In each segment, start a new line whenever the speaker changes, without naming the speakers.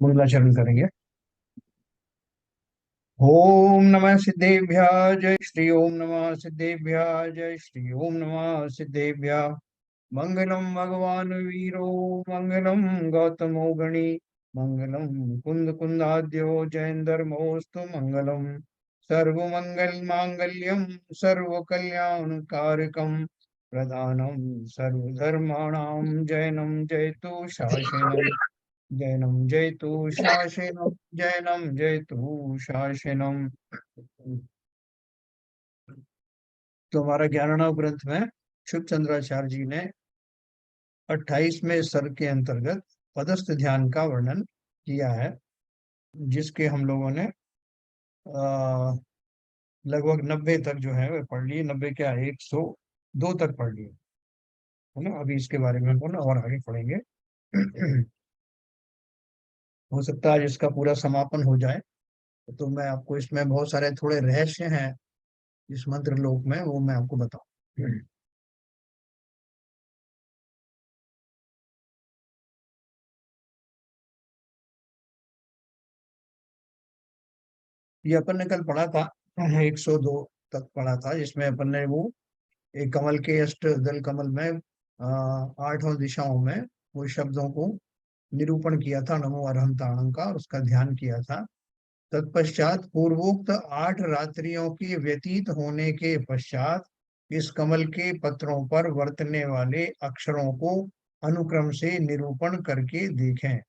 मंगलाचरण करेंगे। ओम नमः सिद्धेभ्य जय श्री ओम नमः सिद्धेभ्य जय श्री ओम नमः सिद्धेभ्य। मंगलम भगवान वीरो मंगलम गौतमो गणी मंगलम कुंद कुंदाद्यो जयंदर्मोस्तु मंगलम। सर्वमंगल मांगल्यम सर्व कल्याण कारकम प्रधानम सर्वधर्माणां जयनं जयतु शासनम। जैनम जयतु शासनम जैनम जयतु शासनम। तो हमारा 11वां ग्रंथ में शुभ चंद्राचार्य जी ने 28वें सर्ग के अंतर्गत पदस्थ ध्यान का वर्णन किया है, जिसके हम लोगों ने लगभग 90 तक जो है वह पढ़ लिए। 90 क्या, 102 तक पढ़ लिए है ना। अभी इसके बारे में हम लोग और आगे पढ़ेंगे। हो सकता है आज इसका पूरा समापन हो जाए, तो मैं आपको इसमें बहुत सारे थोड़े रहस्य हैं इस मंत्र लोक में, वो मैं आपको बताऊं। ये अपन ने कल पढ़ा था, 102 तक पढ़ा था, जिसमें अपन ने वो एक कमल के अष्ट दल कमल में 8 दिशाओं में वो शब्दों को निरूपण किया था, नमो अरहंताणं का, और उसका ध्यान किया था। तत्पश्चात पूर्वोक्त 8 रात्रियों के व्यतीत होने के पश्चात इस कमल के पत्रों पर वर्तने वाले अक्षरों को अनुक्रम से निरूपण करके देखें।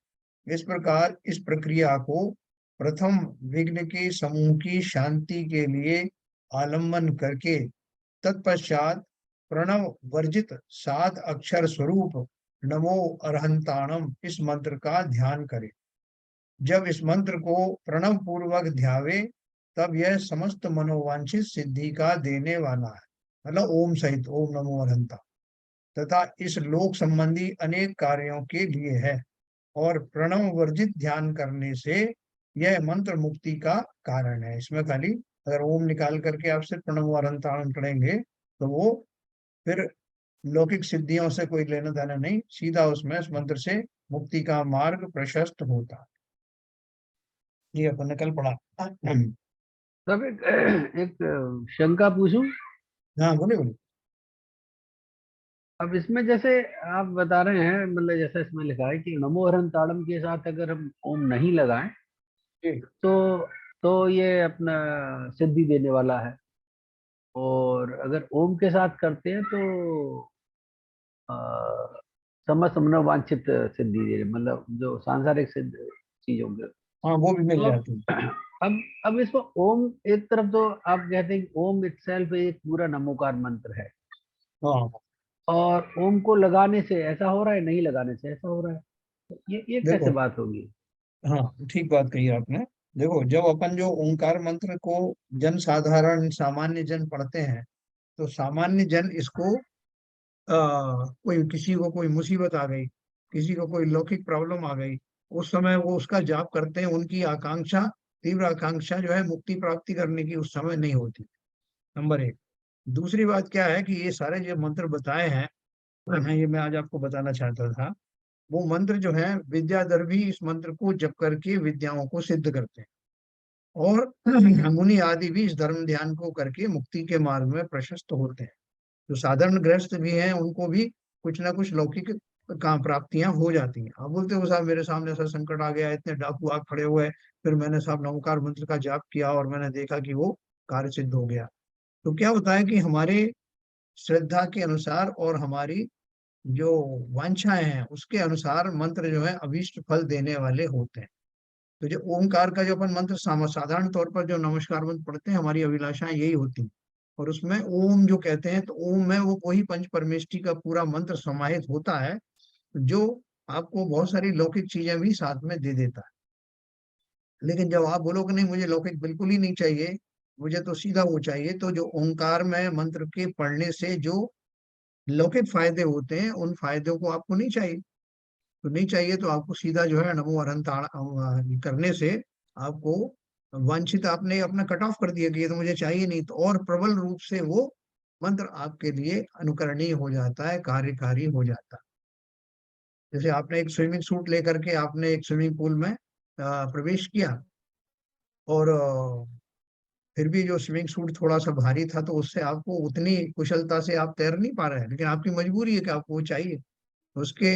इस प्रकार इस प्रक्रिया को प्रथम विघ्न के समूह की शांति के लिए आलम्बन करके तत्पश्चात प्रणव वर्जित 7 अक्षर स्वरूप नमो अरहंताणम इस मंत्र का ध्यान करें। जब इस मंत्र को प्रणव पूर्वक ध्यावे, तब यह समस्त मनोवांछित सिद्धि का देने वाला है। मतलब ओम सहित, ओम नमो अरहंता, तथा इस लोक संबंधी अनेक कार्यों के लिए है। और प्रणव वर्जित ध्यान करने से यह मंत्र मुक्ति का कारण है। इसमें खाली अगर ओम निकाल करके आप सिर्फ प्रणव अरहंताणं पढ़ेंगे तो वो फिर लौकिक सिद्धियों से कोई लेना देना नहीं, सीधा उसमें इस मंत्र से मुक्ति का मार्ग प्रशस्त होता है। ये अपन ने कल पढ़ा।
तब एक शंका पूछूं।
हाँ बोले बोले।
अब इसमें जैसे आप बता रहे हैं, मतलब जैसा इसमें लिखा है कि नमो हरन ताड़म के साथ अगर हम ओम नहीं लगाएं
जी।
तो ये अपना सिद्धि देने वाला है, और अगर ओम के साथ करते हैं तो आ, समस्त मनोवांछित सिद्धि दे, मतलब जो सांसारिक सिद्ध चीजों के।
हाँ वो भी मिल
तो
जाती है।
अब इसको ओम, एक तरफ तो आप कहते हैं कि ओम इटसेल्फ एक पूरा नमोकार मंत्र है,
हाँ
और ओम को लगाने से ऐसा हो रहा है, नहीं लगाने से ऐसा हो रहा है, तो ये कैसे
देखो,
बात होगी?
हाँ ठीक बात कही आपने। देखो, जब अपन जो ओंकार मंत्र को जन साधारण सामान्य जन पढ़ते हैं, तो सामान्य जन इसको कोई किसी को कोई मुसीबत आ गई, किसी को कोई लौकिक प्रॉब्लम आ गई, उस समय वो उसका जाप करते हैं। उनकी आकांक्षा, तीव्र आकांक्षा जो है मुक्ति प्राप्ति करने की, उस समय नहीं होती। नंबर एक। दूसरी बात क्या है कि ये सारे जो मंत्र बताए हैं, ये मैं आज आपको बताना चाहता था। वो मंत्र जो है, विद्याधर भी इस मंत्र को जप करके विद्याओं को सिद्ध करते हैं, और मुनि आदि भी इस धर्म ध्यान को करके मुक्ति के मार्ग में प्रशस्त होते हैं। जो साधारण गृहस्थ भी हैं, उनको भी कुछ ना कुछ लौकिक काम प्राप्तियां हो जाती हैं। अब बोलते हो साहब मेरे सामने ऐसा संकट आ गया, इतने डाकू आग खड़े हुए, फिर मैंने साहब नमोकार मंत्र का जाप किया और मैंने देखा कि वो कार्य सिद्ध हो गया। तो क्या होता है कि हमारे श्रद्धा के अनुसार और हमारी जो वांछाएं हैं उसके अनुसार मंत्र जो है अभीष्ट फल देने वाले होते हैं। तो जो ओमकार का जो अपन मंत्र साधारण तौर पर जो नमस्कार मंत्र पढ़ते हैं, हमारी अभिलाषाएं यही होती हैं। और उसमें ओम जो कहते हैं, तो ओम में वो वही पंच परमेष्टि का पूरा मंत्र समाहित होता है, जो आपको बहुत सारी लौकिक चीजें भी साथ में दे देता है। लेकिन जब आप बोलो कि नहीं मुझे लौकिक बिल्कुल ही नहीं चाहिए, मुझे तो सीधा वो चाहिए, तो जो ओंकार में मंत्र के पढ़ने से जो लौकिक फायदे होते हैं, उन फायदों को आपको नहीं चाहिए। तो नहीं चाहिए तो आपको सीधा जो है नमो अरहंत करने से आपको वांछित, आपने अपना कट ऑफ कर दिया कि ये तो मुझे चाहिए नहीं, तो और प्रबल रूप से वो मंत्र आपके लिए अनुकरणीय हो जाता है, कार्यकारी हो जाता है। जैसे आपने एक स्विमिंग सूट लेकर के आपने एक स्विमिंग पूल में प्रवेश किया, और फिर भी जो स्विमिंग सूट थोड़ा सा भारी था, तो उससे आपको उतनी कुशलता से आप तैर नहीं पा रहे हैं, लेकिन आपकी मजबूरी है कि आपको वो चाहिए। उसके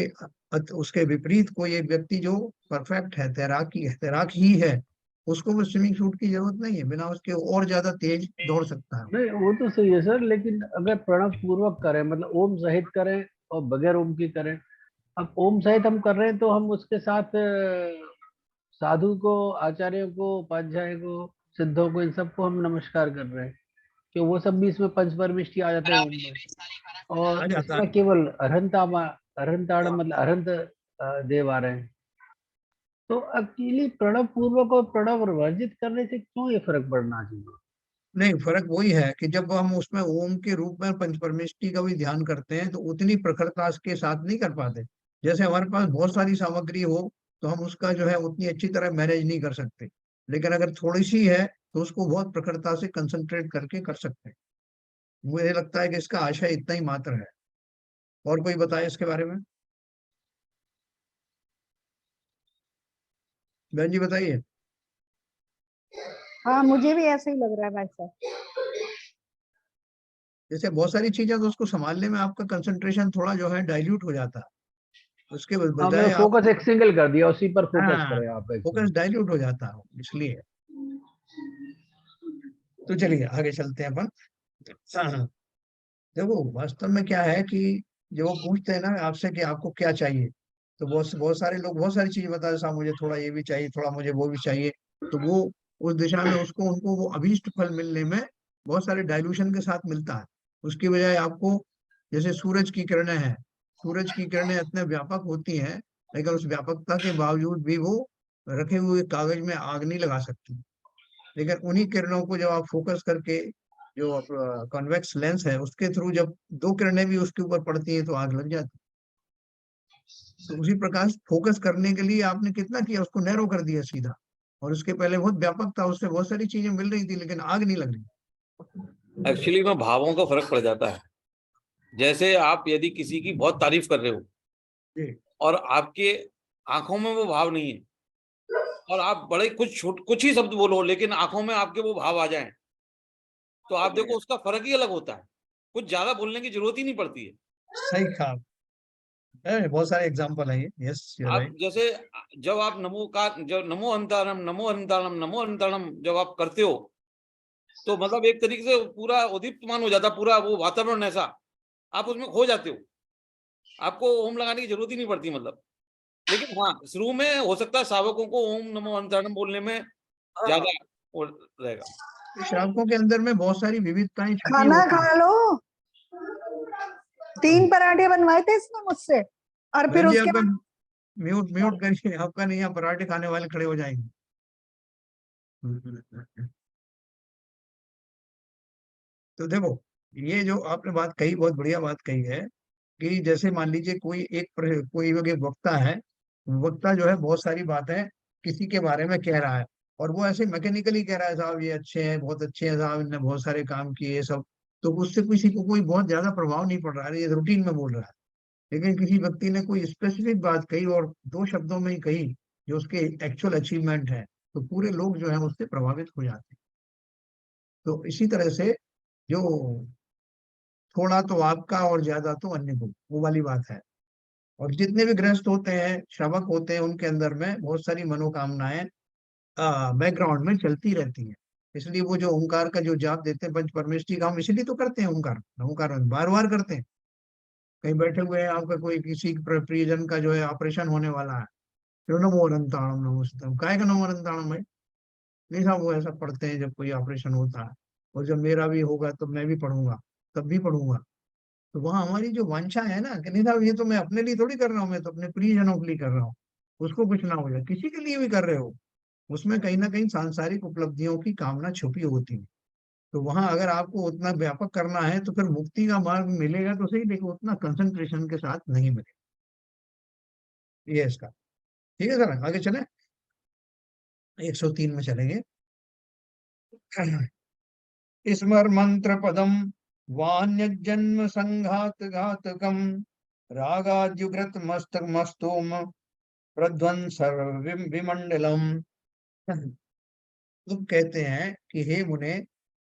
उसके विपरीत कोई एक व्यक्ति जो परफेक्ट है, तैराक ही है, उसको वो स्विमिंग सूट की जरूरत नहीं है, बिना उसके और ज्यादा तेज दौड़ सकता है।
नहीं वो तो सही है सर, लेकिन अगर प्रणव पूर्वक करें, मतलब ओम सहित करें और बगैर ओम की करें। अब ओम सहित हम कर रहे हैं तो हम उसके साथ साधु को, आचार्यों को, उपाध्याय को, सिद्धों को, इन सबको हम नमस्कार कर रहे हैं, कि वो सब भी इसमें पंचपरमिष्ठी आ जाते हैं ओम में।
आ
और
जाता
इसमें केवल अरहंताड़ मतलब अरहंत देव आ रहे हैं। तो अकेली प्रणव पूर्वक और प्रणव वर्जित करने से क्यों ये फर्क पड़ना चाहिए?
नहीं, फर्क वही है कि जब हम उसमें ओम के रूप में पंचपरमेष्ठी का भी ध्यान करते हैं, तो उतनी प्रखरता के साथ नहीं कर पाते। जैसे हमारे पास बहुत सारी सामग्री हो, तो हम उसका जो है उतनी अच्छी तरह मैनेज नहीं कर सकते, लेकिन अगर थोड़ी सी है तो उसको बहुत प्रखरता से कंसंट्रेट करके कर सकते हैं। मुझे लगता है कि इसका आशय इतना ही मात्र है। और कोई बताए इसके बारे में? बहन जी बताइए।
हाँ, मुझे भी ऐसा ही लग रहा है भाई साहब।
जैसे बहुत सारी चीजें तो उसको संभालने में आपका कंसंट्रेशन थोड़ा जो है डाइल्यूट हो जाता है, उसके
हाँ
बजाय
मतलब
आप,
फोकस एक सिंगल कर दिया, उसी पर फोकस
हाँ,
करें आप एक
फोकस
सिंगल।
डाइल्यूट हो जाता है इसलिए। तो चलिए आगे चलते हैं अपन। हाँ हाँ। देखो वास्तव में क्या है कि जब वो पूछते हैं ना आपसे कि आपको क्या चाहिए, तो बहुत बहुत सारे लोग बहुत सारी चीजें बताते हैं, साहब मुझे थोड़ा ये भी चाहिए, थोड़ा मुझे वो भी चाहिए। तो वो उस दिशा में उसको उनको वो अभीष्ट फल मिलने में बहुत सारे डाइल्यूशन के साथ मिलता है। उसकी बजाय आपको, जैसे सूरज की किरणें हैं, सूरज की किरणें इतने व्यापक होती हैं, लेकिन उस व्यापकता के बावजूद भी वो रखे हुए कागज में आग नहीं लगा सकती। लेकिन उन्हीं किरणों को जब आप फोकस करके, जो कॉन्वेक्स लेंस है उसके थ्रू जब दो किरणें भी उसके ऊपर पड़ती हैं, तो आग लग जाती है। तो उसी प्रकार फोकस करने के लिए आपने कितना किया, उसको नैरो कर दिया सीधा, और उसके पहले बहुत व्यापक था, उससे बहुत सारी चीजें मिल रही थी, लेकिन आग नहीं लग रही।
एक्चुअली में भावों का फर्क पड़ जाता है। जैसे आप यदि किसी की बहुत तारीफ कर रहे हो
जी।
और आपके आंखों में वो भाव नहीं है, और आप बड़े कुछ ही शब्द बोलो लेकिन आंखों में आपके वो भाव आ जाएं, तो आप देखो उसका फर्क ही अलग होता है। कुछ ज्यादा बोलने की जरूरत ही नहीं पड़ती है।
सही कहा। बहुत सारे एग्जाम्पल है ये। यस, यू
आप
राइट।
जैसे जब आप जब नमो अंतरम नमो अंतरम जब आप करते हो, तो मतलब एक तरीके से पूरा उदीप्तमान हो जाता है पूरा वो वातावरण ऐसा, आप उसमें खो जाते हो। आपको ओम लगाने की जरूरत ही नहीं पड़ती मतलब। लेकिन हाँ, शुरू में हो सकता है श्रावकों को ओम नमो अंतरम बोलने में ज्यादा वो रहेगा।
श्रावकों के अंदर में बहुत सारी विविधताएं छुपी
खाना
होती
खा लो। 3 पराठे बनवाए थे इसने मुझसे, और फिर
बहन जी
उसके
आपका
बाद
म्यूट म्यूट करिए, आपका नहीं, यहाँ पराठे खाने वाले खड़े हो जाएंगे। तो देखो, ये जो आपने बात कही बहुत बढ़िया बात कही है, कि जैसे मान लीजिए कोई एक वक्ता है, वक्ता जो है बहुत सारी बातें किसी के बारे में कह रहा है, और वो ऐसे मैकेनिकली कह रहा है, साहब ये अच्छे हैं, बहुत अच्छे हैं साहब, इनने बहुत सारे काम किए सब, तो उससे किसी को कोई बहुत ज्यादा प्रभाव नहीं पड़ रहा है, ये रूटीन में बोल रहा है। लेकिन किसी व्यक्ति ने कोई स्पेसिफिक बात कही और दो शब्दों में ही कही, जो उसके एक्चुअल अचीवमेंट है, तो पूरे लोग जो है उससे प्रभावित हो जाते हैं। तो इसी तरह से जो थोड़ा तो आपका और ज्यादा तो अन्य को, वो वाली बात है। और जितने भी गृहस्थ होते हैं, श्रावक होते हैं, उनके अंदर में बहुत सारी मनोकामनाएं बैकग्राउंड में चलती रहती हैं। इसलिए वो जो ओंकार का जो जाप देते हैं, पंच परमेष्ठी का, हम इसलिए तो करते हैं ओंकार, ओंकार बार बार करते हैं। कहीं बैठे हुए हैं, आपका कोई किसी प्रियजन का जो है ऑपरेशन होने वाला है, फिर नमो अनंताणम नमो सीताम, काय का नमो अनंताणम भाई? नहीं साहब, वो ऐसा पढ़ते हैं जब कोई ऑपरेशन होता है, और जब मेरा भी होगा तब मैं भी पढ़ूंगा, तब भी पढ़ूंगा। तो वहाँ हमारी जो वांछा है ना, कि नहीं साहब ये तो मैं अपने लिए थोड़ी कर रहा हूँ, मैं तो अपने प्रियजनों के लिए कर रहा हूँ, उसको कुछ ना हो जाए, किसी के लिए भी कर रहे हो, उसमें कहीं ना कहीं सांसारिक उपलब्धियों की कामना छुपी होती है। तो वहां अगर आपको उतना व्यापक करना है, तो फिर मुक्ति का मार्ग मिलेगा तो सही, लेकिन उतना कंसंट्रेशन के साथ नहीं मिलेगा। ये है इसका। ठीक है सर, आगे चले। 103 में चलेंगे। स्मर मंत्र पदम वान्यजन्म संघात घातकम रागाद्युग्रत मस्तक मस्तोम प्रध्वंसर विमंडलम। तो कहते हैं कि हे मुने,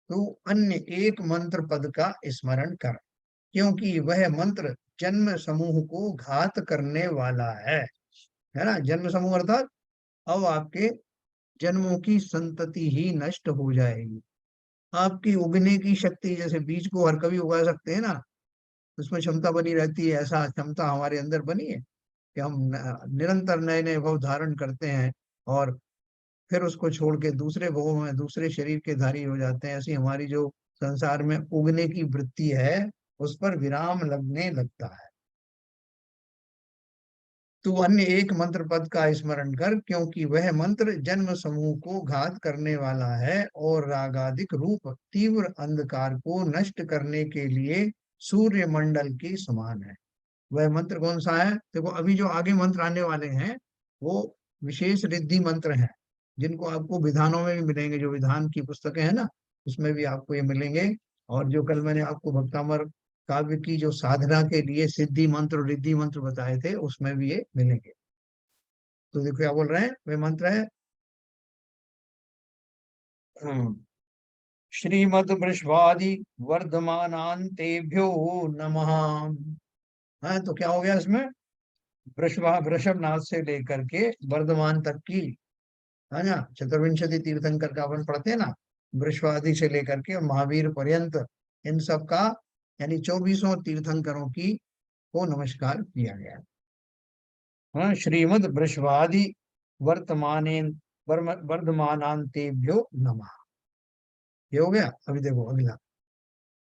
तू अन्य एक मंत्र पद का स्मरण कर, क्योंकि वह मंत्र जन्म समूह को घात करने वाला है ना। जन्म समूह अर्थात अब आपके जन्मों की संतति ही नष्ट हो जाएगी। आपकी उगने की शक्ति, जैसे बीज को हर कभी उगा सकते हैं ना, उसमें क्षमता बनी रहती है, ऐसा क्षमता हमारे अंदर बनी है कि हम निरंतर नए नए भाव धारण करते हैं और फिर उसको छोड़ के दूसरे भाव में दूसरे शरीर के धारी हो जाते हैं। ऐसी हमारी जो संसार में उगने की वृत्ति है, उस पर विराम लगने लगता है। तू अन्य एक मंत्र पद का स्मरण कर, क्योंकि वह मंत्र जन्म समूह को घात करने वाला है और रागादिक रूप तीव्र अंधकार को नष्ट करने के लिए सूर्य मंडल के समान है। वह मंत्र कौन सा है? देखो, अभी जो आगे मंत्र आने वाले हैं वो विशेष रिद्धि मंत्र हैं, जिनको आपको विधानों में भी मिलेंगे। जो विधान की पुस्तकें हैं ना, उसमें भी आपको ये मिलेंगे। और जो कल मैंने आपको भक्तामर काव्य की जो साधना के लिए सिद्धि मंत्र और रिद्धि मंत्र बताए थे, उसमें भी ये मिलेंगे। तो देखो क्या बोल रहे हैं, वे मंत्र है श्रीमद वृषभादि वर्धमानान्तेभ्यो नमः। हाँ, तो क्या हो गया इसमें? वृषभनाथ से लेकर के वर्धमान तक की, है ना, चतुर्विंशति तीर्थंकर का अपन पढ़ते हैं ना, वृषभादि से लेकर के महावीर पर्यंत, इन सब का यानी 24 तीर्थंकरों की को नमस्कार किया गया। हाँ, श्रीमद वृषभादि वर्तमाने वर्धमानान्तेभ्यो नमः। ये हो गया। अभी देखो अगला,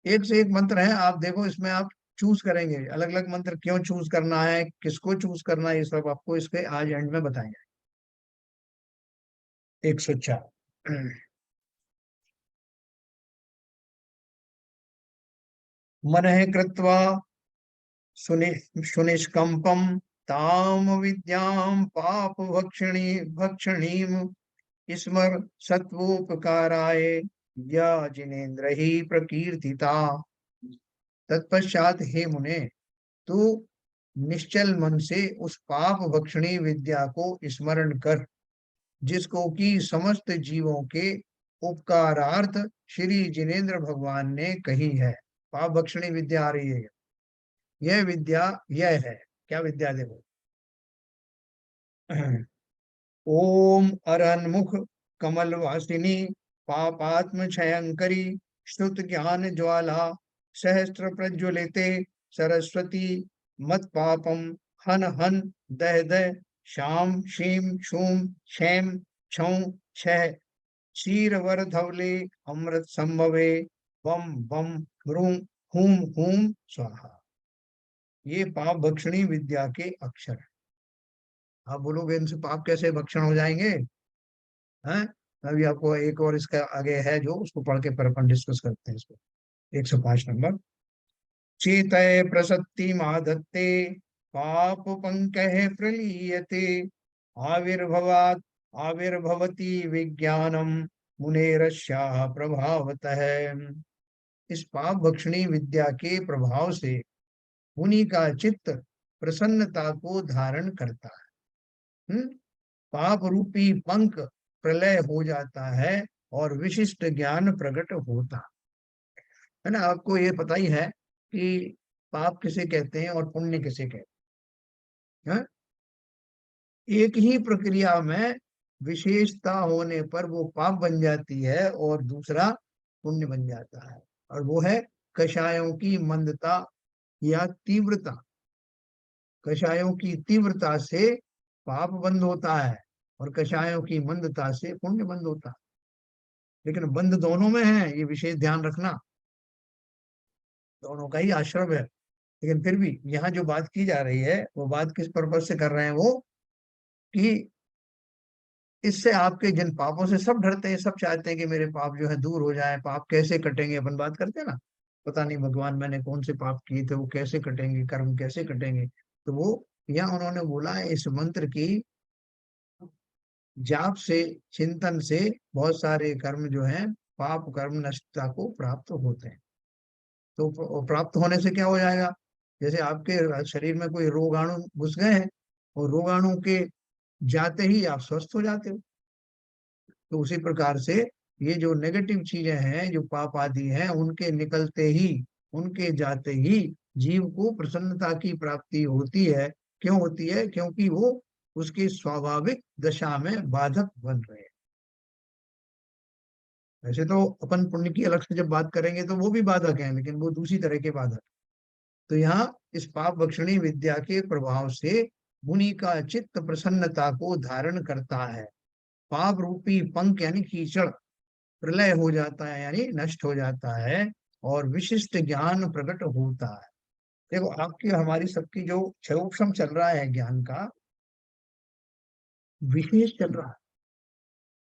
एक से एक मंत्र है। आप देखो इसमें आप चूज करेंगे, अलग अलग मंत्र क्यों चूज करना है, किसको चूज करना है, ये सब आपको इसके आज एंड में बताएंगे। 104 मनः कृत्वा सुनिष्कंपम ताम विद्याम पाप भक्षणीम स्मर सत्वोपकाराय या जिनेन्द्र ही प्रकीर्तिता। तत्पश्चात हे मुने, तू निश्चल मन से उस पाप भक्षणी विद्या को स्मरण कर, जिसको कि समस्त जीवों के उपकारार्थ श्री जिनेन्द्र भगवान ने कही है। पाप भक्षणी विद्या आ रही है, यह विद्या यह है। क्या विद्या? देखो, ओम अरन्मुख कमल वासिनी पापात्म क्षयंकरी श्रुत ज्ञान ज्वाला सहस्त्र प्रज्वलिते सरस्वती मत पापम हन हन दह दह शाम शीम शूम क्षेम क्षौ क्षय क्षीरवर धवले अमृत संभवे बम बम ह्रूम हूम हूम स्वाहा। ये पाप भक्षणी विद्या के अक्षर है। आप बोलोगे इनसे पाप कैसे भक्षण हो जाएंगे? हैं? अभी आपको एक और इसका आगे है जो उसको पढ़ के फिर अपन डिस्कस करते हैं इसको। 105 नंबर। चेतय प्रसक्ति माधत्ते पाप पंकः प्रलीयते आविर्भवात् आविर्भवति विज्ञानम मुनेरस्याः प्रभावतः। इस पाप भक्षणी विद्या के प्रभाव से मुनि का चित्त प्रसन्नता को धारण करता है। पाप रूपी पंख प्रलय हो जाता है और विशिष्ट ज्ञान प्रकट होता है ना। आपको ये पता ही है कि पाप किसे कहते हैं और पुण्य किसे कहते हैं। एक ही प्रक्रिया में विशेषता होने पर वो पाप बन जाती है और दूसरा पुण्य बन जाता है, और वो है कषायों की मंदता या तीव्रता। कषायों की तीव्रता से पाप बंद होता है और कषायों की मंदता से पुण्य बंद होता है। लेकिन बंद दोनों में है, ये विशेष ध्यान रखना, दोनों का ही आश्रम है। लेकिन फिर भी यहाँ जो बात की जा रही है वो बात किस पर्पज से कर रहे हैं वो, कि इससे आपके जिन पापों से सब डरते हैं, सब चाहते हैं कि मेरे पाप जो है दूर हो जाए। पाप कैसे कटेंगे, अपन बात करते हैं ना, पता नहीं भगवान मैंने कौन से पाप किए थे, वो कैसे कटेंगे, कर्म कैसे कटेंगे। तो वो यहाँ उन्होंने बोला है इस मंत्र की जाप से, चिंतन से बहुत सारे कर्म जो हैं पाप कर्म नष्टता को प्राप्त होते हैं। तो प्राप्त होने से क्या हो जाएगा? जैसे आपके शरीर में कोई रोगाणु घुस गए हैं और रोगाणु के जाते ही आप स्वस्थ हो जाते हो। तो उसी प्रकार से ये जो नेगेटिव चीजें हैं, जो पाप आदि हैं, उनके निकलते ही, उनके जाते ही जीव को प्रसन्नता की प्राप्ति होती है। क्यों होती है? क्योंकि वो उसकी स्वाभाविक दशा में बाधक बन रहे हैं। वैसे तो अपन पुण्य की अलग से जब बात करेंगे तो वो भी बाधक हैं, लेकिन वो दूसरी तरह के बाधक। तो यहाँ इस पाप भक्षणी विद्या के प्रभाव से मुनि का चित्त प्रसन्नता को धारण करता है। पाप रूपी पंख यानी कीचड़ प्रलय हो जाता है, यानी नष्ट हो जाता है, और विशिष्ट ज्ञान प्रकट होता है। देखो, आपकी हमारी सबकी जो क्षयोक्षम चल रहा है ज्ञान का, विशेष चल रहा है।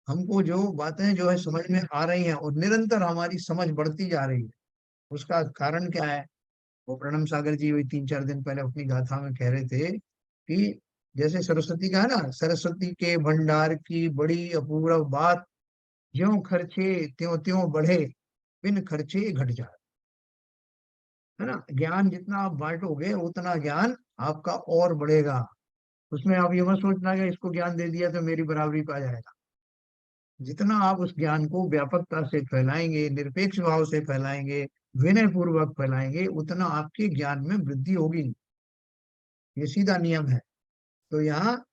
हमको जो बातें जो है समझ में आ रही हैं और निरंतर हमारी समझ बढ़ती जा रही है, उसका कारण क्या है? वो प्रणम सागर जी वही 3-4 दिन पहले अपनी गाथा में कह रहे थे कि जैसे सरस्वती का है ना, सरस्वती के भंडार की बड़ी अपूर्व बात, ज्यों खर्चे त्यों त्यों बढ़े, बिन खर्चे घट जाए। है ना? ज्ञान जितना आप बांटोगे उतना ज्ञान आपका और बढ़ेगा। उसमें आप ये मत सोचना कि इसको ज्ञान दे दिया तो मेरी बराबरी पा जाएगा। जितना आप उस ज्ञान को व्यापकता से फैलाएंगे, निरपेक्ष भाव से फैलाएंगे, विनय पूर्वक फैलाएंगे, उतना आपके ज्ञान में वृद्धि होगी। ये सीधा नियम है। तो यहाँ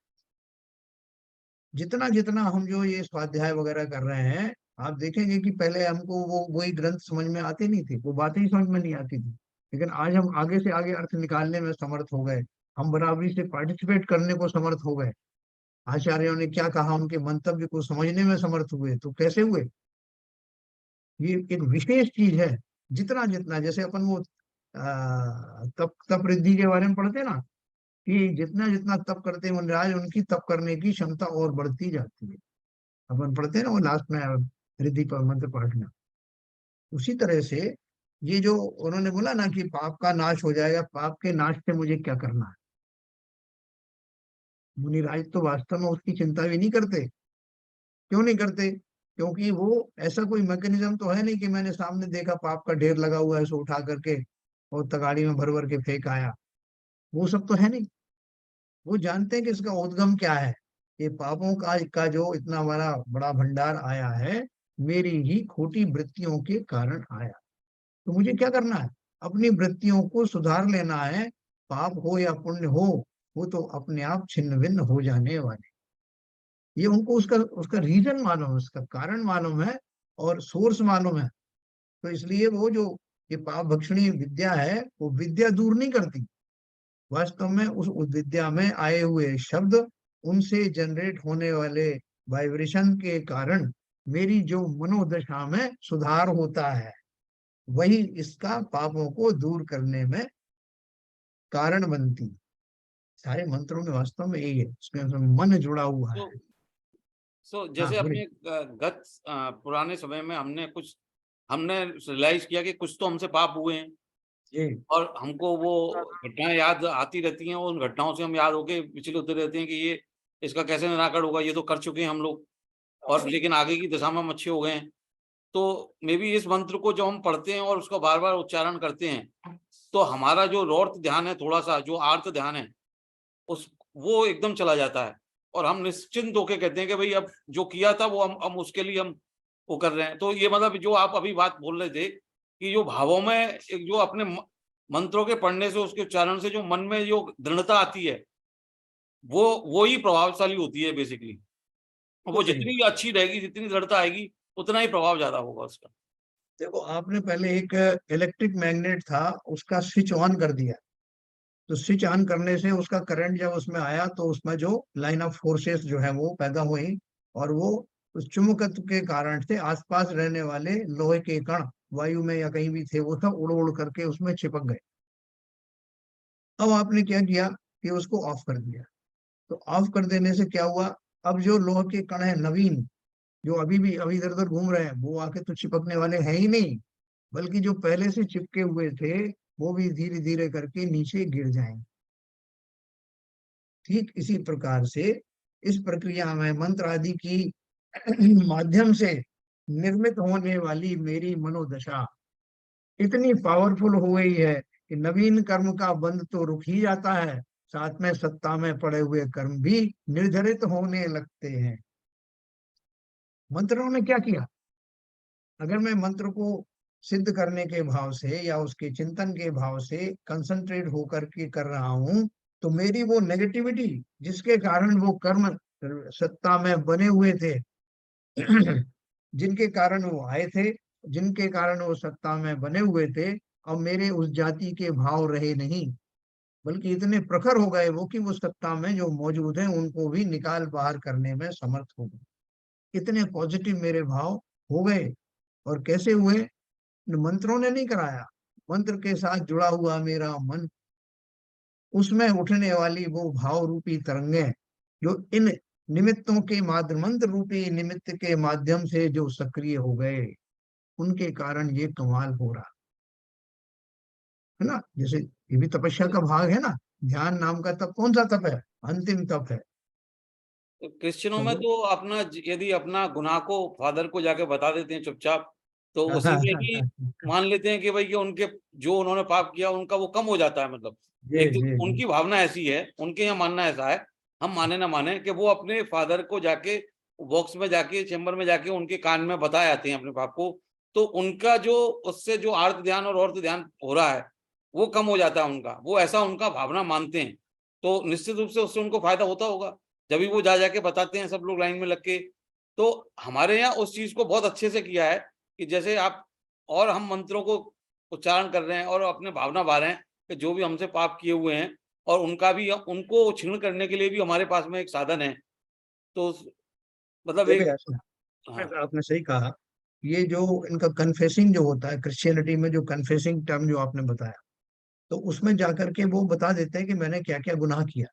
जितना जितना हम जो ये स्वाध्याय वगैरह कर रहे हैं, आप देखेंगे कि पहले हमको वो वही ग्रंथ समझ में आते नहीं थे, वो बातें ही समझ में नहीं आती थी, लेकिन आज हम आगे से आगे अर्थ निकालने में समर्थ हो गए। हम बराबरी से पार्टिसिपेट करने को समर्थ हो गए। आचार्यों ने क्या कहा, उनके मंतव्य को समझने में समर्थ हुए। तो कैसे हुए? ये एक विशेष चीज है। जितना जितना, जैसे अपन वो तप तप रिद्धि के बारे में पढ़ते हैं ना, कि जितना जितना तप करते हैं मुनिराज, उनकी तप करने की क्षमता और बढ़ती जाती है। अपन पढ़ते हैं ना वो लास्ट में रिद्धि पर मंत्र पाठ में। उसी तरह से ये जो उन्होंने बोला ना कि पाप का नाश हो जाएगा, पाप के नाश से मुझे क्या करना है, मुनिराज तो वास्तव में उसकी चिंता भी नहीं करते। क्यों नहीं करते? क्योंकि वो ऐसा कोई मैकेनिज्म तो है नहीं कि मैंने सामने देखा पाप का ढेर लगा हुआ है, सो उठा करके और तगाड़ी में भर भर के फेंक आया। वो सब तो है नहीं। वो जानते हैं कि इसका उद्गम क्या है। ये पापों का जो इतना बड़ा बड़ा भंडार आया है, मेरी ही खोटी वृत्तियों के कारण आया। तो मुझे क्या करना है? अपनी वृत्तियों को सुधार लेना है। पाप हो या पुण्य हो, वो तो अपने आप छिन्न भिन्न हो जाने वाले। ये उनको उसका उसका रीजन मालूम है, उसका कारण मालूम है, और सोर्स मालूम है। तो इसलिए वो जो ये पाप भक्षणी विद्या है, वो विद्या दूर नहीं करती। वास्तव में उस विद्या में आए हुए शब्द, उनसे जनरेट होने वाले वाइब्रेशन के कारण मेरी जो मनोदशा में सुधार होता है, वही इसका पापों को दूर करने में कारण बनती है। सारे मंत्रों में वास्तव में यही है, उसमें मन जुड़ा हुआ है। हाँ,
जैसे
बोलिए।
अपने गत पुराने समय में हमने रियलाइज किया कि कुछ तो हमसे पाप हुए हैं,
जी।
और हमको वो घटनाएं याद आती रहती हैं, और उन घटनाओं से हम याद होके विचलित होते रहते हैं कि ये इसका कैसे निराकरण होगा, ये तो कर चुके हैं हम लोग, और लेकिन आगे की दशा में हम अच्छे हो गए हैं। तो मे बी इस मंत्र को जब हम पढ़ते हैं और उसका बार बार उच्चारण करते हैं, तो हमारा जो रॉर्थ ध्यान है, थोड़ा सा जो आर्त ध्यान है, उस वो एकदम चला जाता है, और हम निश्चिंत होके कहते हैं कि भाई अब जो किया था वो हम उसके लिए हम वो कर रहे हैं। तो ये मतलब जो आप अभी बात बोल रहे थे कि जो भावों में एक जो अपने मंत्रों के पढ़ने से, उसके उच्चारण से जो मन में जो दृढ़ता आती है, वो ही प्रभावशाली होती है बेसिकली। वो
सही।
जितनी अच्छी रहेगी, जितनी दृढ़ता आएगी, उतना ही प्रभाव ज्यादा होगा उसका।
देखो, आपने पहले एक इलेक्ट्रिक मैग्नेट था, उसका स्विच ऑन कर दिया। तो स्विच ऑन करने से उसका करंट जब उसमें आया, तो उसमें जो लाइन ऑफ फोर्सेस जो है वो पैदा हुई, और वो उस चुंबकत्व के कारण से आसपास रहने वाले लोहे के कण वायु में या कहीं भी थे, वो सब उड़ उड़ करके उसमें चिपक गए। अब आपने क्या किया कि उसको ऑफ कर दिया। तो ऑफ कर देने से क्या हुआ? अब जो लोहे के कण है नवीन, जो अभी इधर उधर घूम रहे हैं, वो आके तो चिपकने वाले हैं ही नहीं, बल्कि जो पहले से चिपके हुए थे, वो भी धीरे धीरे करके नीचे गिर जाएंगे। ठीक इसी प्रकार से इस प्रक्रिया में मंत्र आदि की माध्यम से निर्मित होने वाली मेरी मनोदशा इतनी पावरफुल हो गई है कि नवीन कर्म का बंध तो रुक ही जाता है, साथ में सत्ता में पड़े हुए कर्म भी निर्धारित होने लगते हैं। मंत्रों ने क्या किया? अगर मैं मंत्र को सिद्ध करने के भाव से या उसके चिंतन के भाव से कंसंट्रेट होकर के कर रहा हूं, तो मेरी वो नेगेटिविटी जिसके कारण वो कर्म सत्ता में बने हुए थे जिनके कारण वो आए थे, जिनके कारण वो सत्ता में बने हुए थे, अब मेरे उस जाति के भाव रहे नहीं, बल्कि इतने प्रखर हो गए वो कि वो सत्ता में जो मौजूद है उनको भी निकाल बाहर करने में समर्थ हो गए। इतने पॉजिटिव मेरे भाव हो गए। और कैसे हुए? मंत्रों ने नहीं कराया, मंत्र के साथ जुड़ा हुआ मेरा मन, उसमें उठने वाली वो भाव रूपी तरंगें जो इन निमित्तों के माध्यम, मंत्र रूपी निमित्त के माध्यम से जो सक्रिय हो गए, उनके कारण ये कमाल हो रहा है ना। जैसे ये भी तपस्या का भाग है ना, ध्यान नाम का तप कौन सा तप है? अंतिम तप है।
तो क्रिश्चियनों
तो
में
वो
तो अपना यदि अपना गुनाह को फादर को जाके बता देते हैं चुपचाप, तो उसी में ही मान लेते हैं कि भाई ये उनके जो उन्होंने पाप किया उनका वो कम हो जाता है। मतलब
जी
एक
जी
तो
जी
उनकी भावना ऐसी है, उनके यहाँ मानना ऐसा है, हम माने ना माने, कि वो अपने फादर को जाके बॉक्स में जाके चेम्बर में जाके उनके कान में बताए आते हैं अपने पाप को। तो उनका जो उससे जो आर्त ध्यान और और्त ध्यान हो रहा है वो कम हो जाता है उनका, वो ऐसा उनका भावना मानते हैं। तो निश्चित रूप से उससे उनको फायदा होता होगा, जब भी वो जा जाके बताते हैं सब लोग लाइन में लग के। तो हमारे यहाँ उस चीज को बहुत अच्छे से किया है कि जैसे आप और हम मंत्रों को उच्चारण कर रहे हैं और अपने भावना बहा रहे हैं कि जो भी हमसे पाप किए हुए हैं और उनका भी, उनको क्षीण करने के लिए भी हमारे पास में एक साधन है। तो मतलब
देखिए
एक,
ऐसा,
हाँ
आपने सही कहा। ये जो इनका कन्फेसिंग जो होता है क्रिश्चियनिटी में, जो कन्फेसिंग टर्म जो आपने बताया, तो उसमें जाकर के वो बता देते हैं कि मैंने क्या क्या गुनाह किया।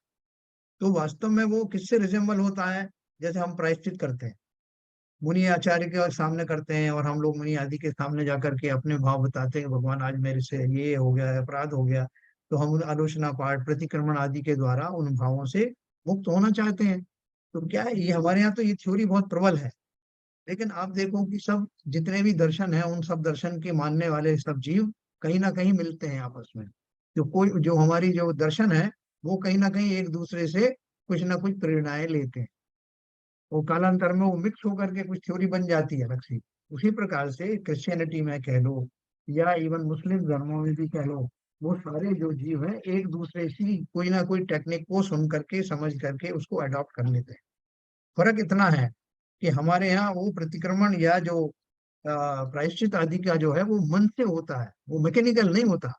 तो वास्तव में वो किससे रिजेंबल होता है? जैसे हम प्रायश्चित करते हैं, मुनि आचार्य के सामने करते हैं, और हम लोग मुनि आदि के सामने जाकर के अपने भाव बताते हैं, भगवान आज मेरे से ये हो गया, अपराध हो गया। तो हम उन आलोचना पाठ प्रतिक्रमण आदि के द्वारा उन भावों से मुक्त होना चाहते हैं। तो क्या है, ये हमारे यहाँ तो ये थ्योरी बहुत प्रबल है। लेकिन आप देखो कि सब जितने भी दर्शन हैं, उन सब दर्शन के मानने वाले सब जीव कहीं ना कहीं मिलते हैं आपस में। जो कोई जो हमारी जो दर्शन है, वो कहीं ना कहीं एक दूसरे से कुछ ना कुछ प्रेरणाएं लेते हैं। वो कालांतर में वो मिक्स होकर के कुछ थ्योरी बन जाती है अलग सी। उसी प्रकार से क्रिश्चियनिटी में कह लो या इवन मुस्लिम धर्मों में भी कह लो, वो सारे जो जीव हैं एक दूसरे से कोई ना कोई टेक्निक को सुन करके समझ करके उसको अडॉप्ट कर लेते हैं। फर्क इतना है कि हमारे यहाँ वो प्रतिक्रमण या जो प्रायश्चित आदि का जो है वो मन से होता है, वो मैकेनिकल नहीं होता